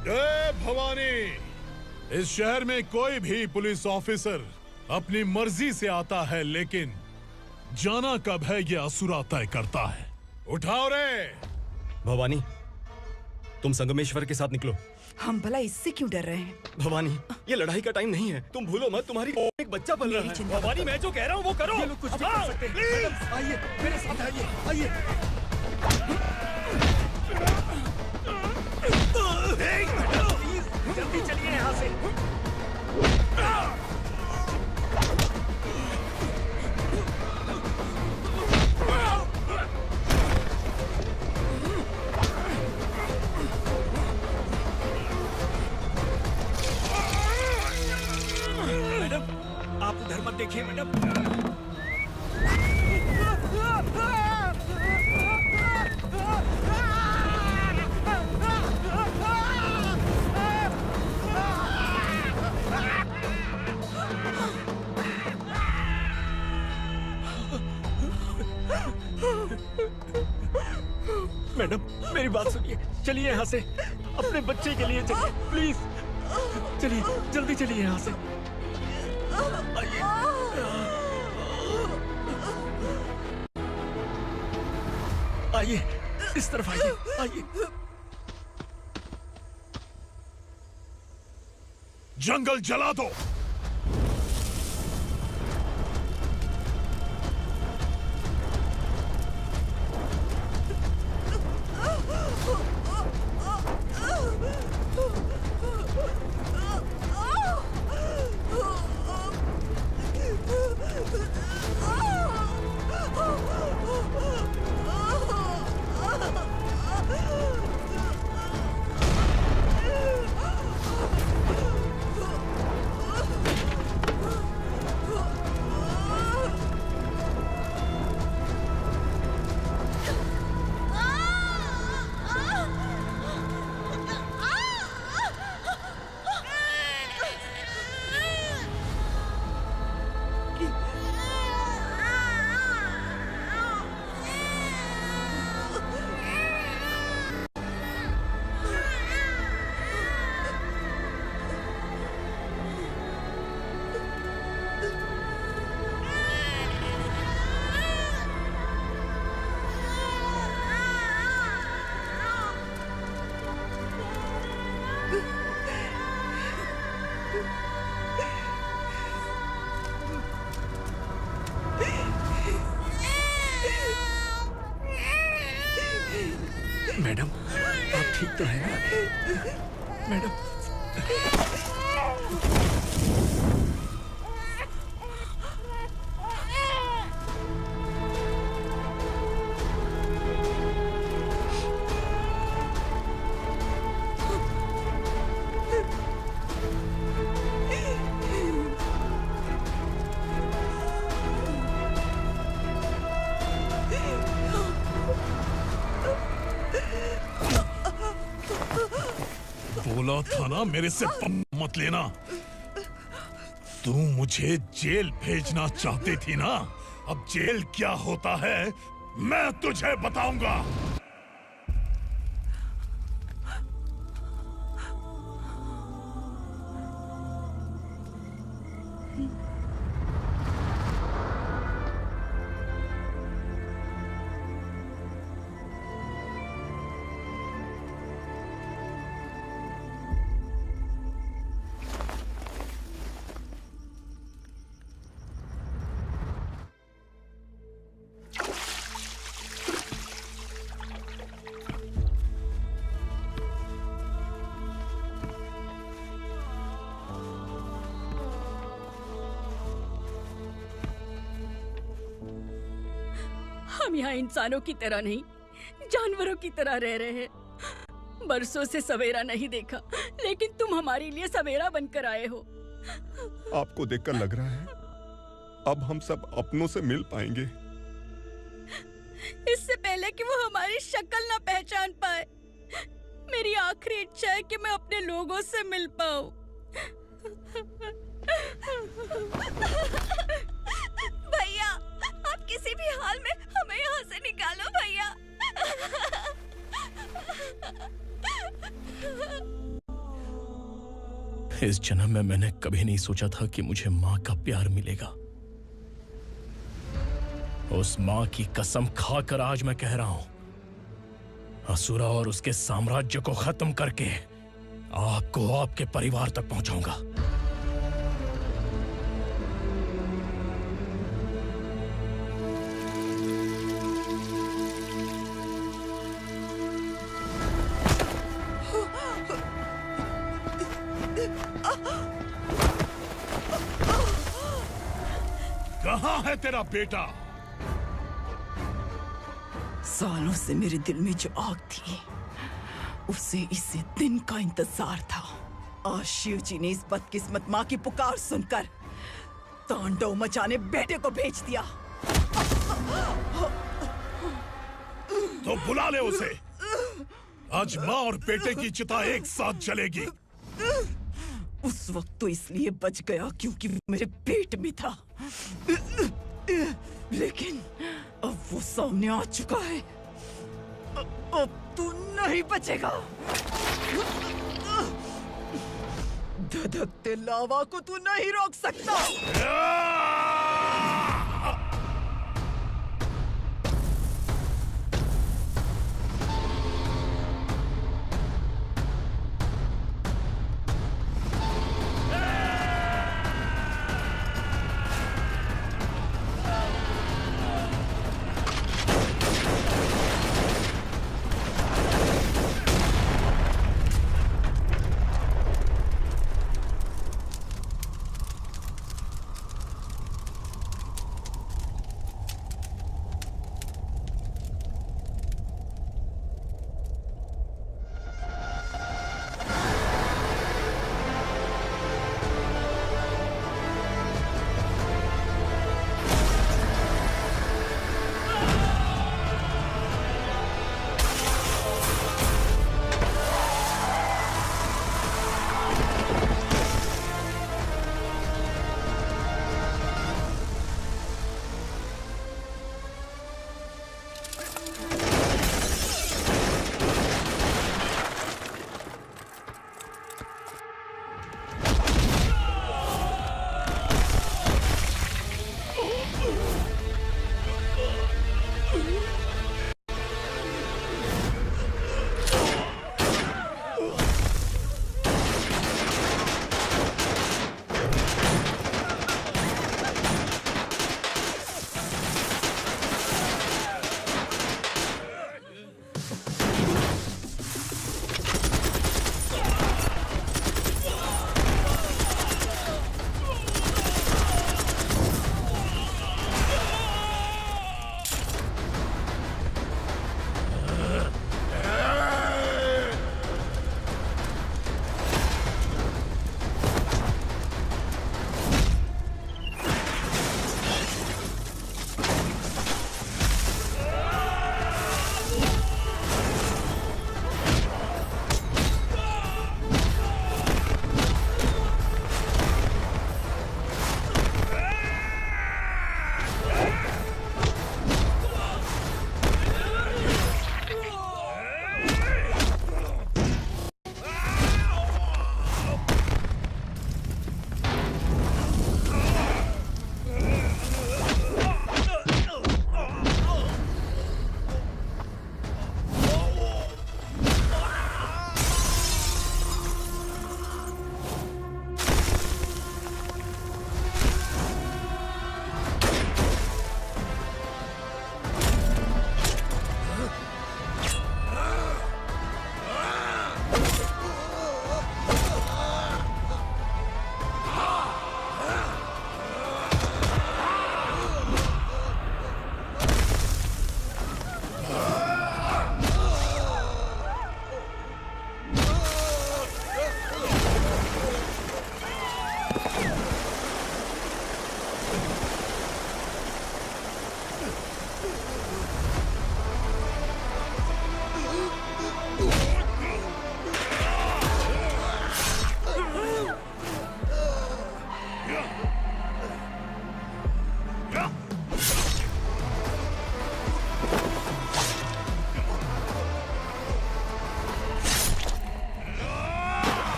जय भवानी। इस शहर में कोई भी पुलिस ऑफिसर अपनी मर्जी से आता है, लेकिन जाना कब है ये असुरा तय करता है। उठाओ रे। भवानी, तुम संगमेश्वर के साथ निकलो। हम भला इससे क्यों डर रहे हैं? भवानी, ये लड़ाई का टाइम नहीं है। तुम भूलो मत, तुम्हारी एक बच्चा पल रहा है। भवानी, मैं जो कह रहा हूँ वो करो। ये लोग कुछ भी कर सकते हैं। आइए मेरे साथ, आइए। जल्दी चलिए यहाँ से। मैडम, आप उधर मत देखिए मैडम। मैडम, मेरी बात सुनिए। चलिए यहाँ से, अपने बच्चे के लिए चलिए प्लीज। चलिए, जल्दी चलिए यहाँ से। आइए। आइए, इस तरफ आइए, आइए। जंगल जला दो। ठीक तो है ना मैडम? बोला था ना मेरे से मत लेना। तू मुझे जेल भेजना चाहती थी ना? अब जेल क्या होता है मैं तुझे बताऊंगा। हम यहाँ इंसानों की तरह नहीं, जानवरों की तरह रह रहे हैं। बरसों से सवेरा नहीं देखा, लेकिन तुम हमारे लिए सवेरा बनकर आए हो। आपको देखकर लग रहा है अब हम सब अपनों से मिल पाएंगे। इससे पहले कि वो हमारी शक्ल ना पहचान पाए, मेरी आखिरी इच्छा है कि मैं अपने लोगों से मिल पाऊं। भैया, आप किसी भी हाल में हमें यहाँ से निकालो भैया। इस जन्म में मैंने कभी नहीं सोचा था कि मुझे माँ का प्यार मिलेगा। उस माँ की कसम खाकर आज मैं कह रहा हूं, असुरा और उसके साम्राज्य को खत्म करके आपको आपके परिवार तक पहुंचाऊंगा। कहाँ है तेरा बेटा? सालों से मेरे दिल में जो आग थी, उसे इसी दिन का इंतजार था। आज शिव जी ने इस बदकिस्मत माँ की पुकार सुनकर तांडव मचाने बेटे को भेज दिया। तो बुला ले उसे। आज माँ और बेटे की चिता एक साथ जलेगी। उस वक्त तो इसलिए बच गया क्योंकि मेरे पेट में था, लेकिन अब वो सामने आ चुका है। अब तू नहीं बचेगा। धधकते लावा को तू नहीं रोक सकता।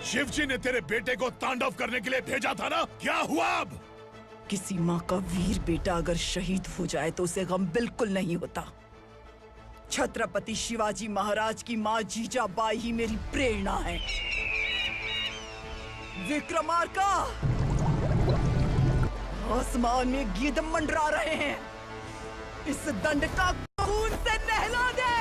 शिवजी ने तेरे बेटे को तांडव करने के लिए भेजा था ना, क्या हुआ अब? किसी माँ का वीर बेटा अगर शहीद हो जाए तो उसे गम बिल्कुल नहीं होता। छत्रपति शिवाजी महाराज की माँ जीजाबाई ही मेरी प्रेरणा है। विक्रमार्का, आसमान में गीत मंडरा रहे हैं, इस दंड का खून से नहला दे।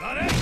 अरे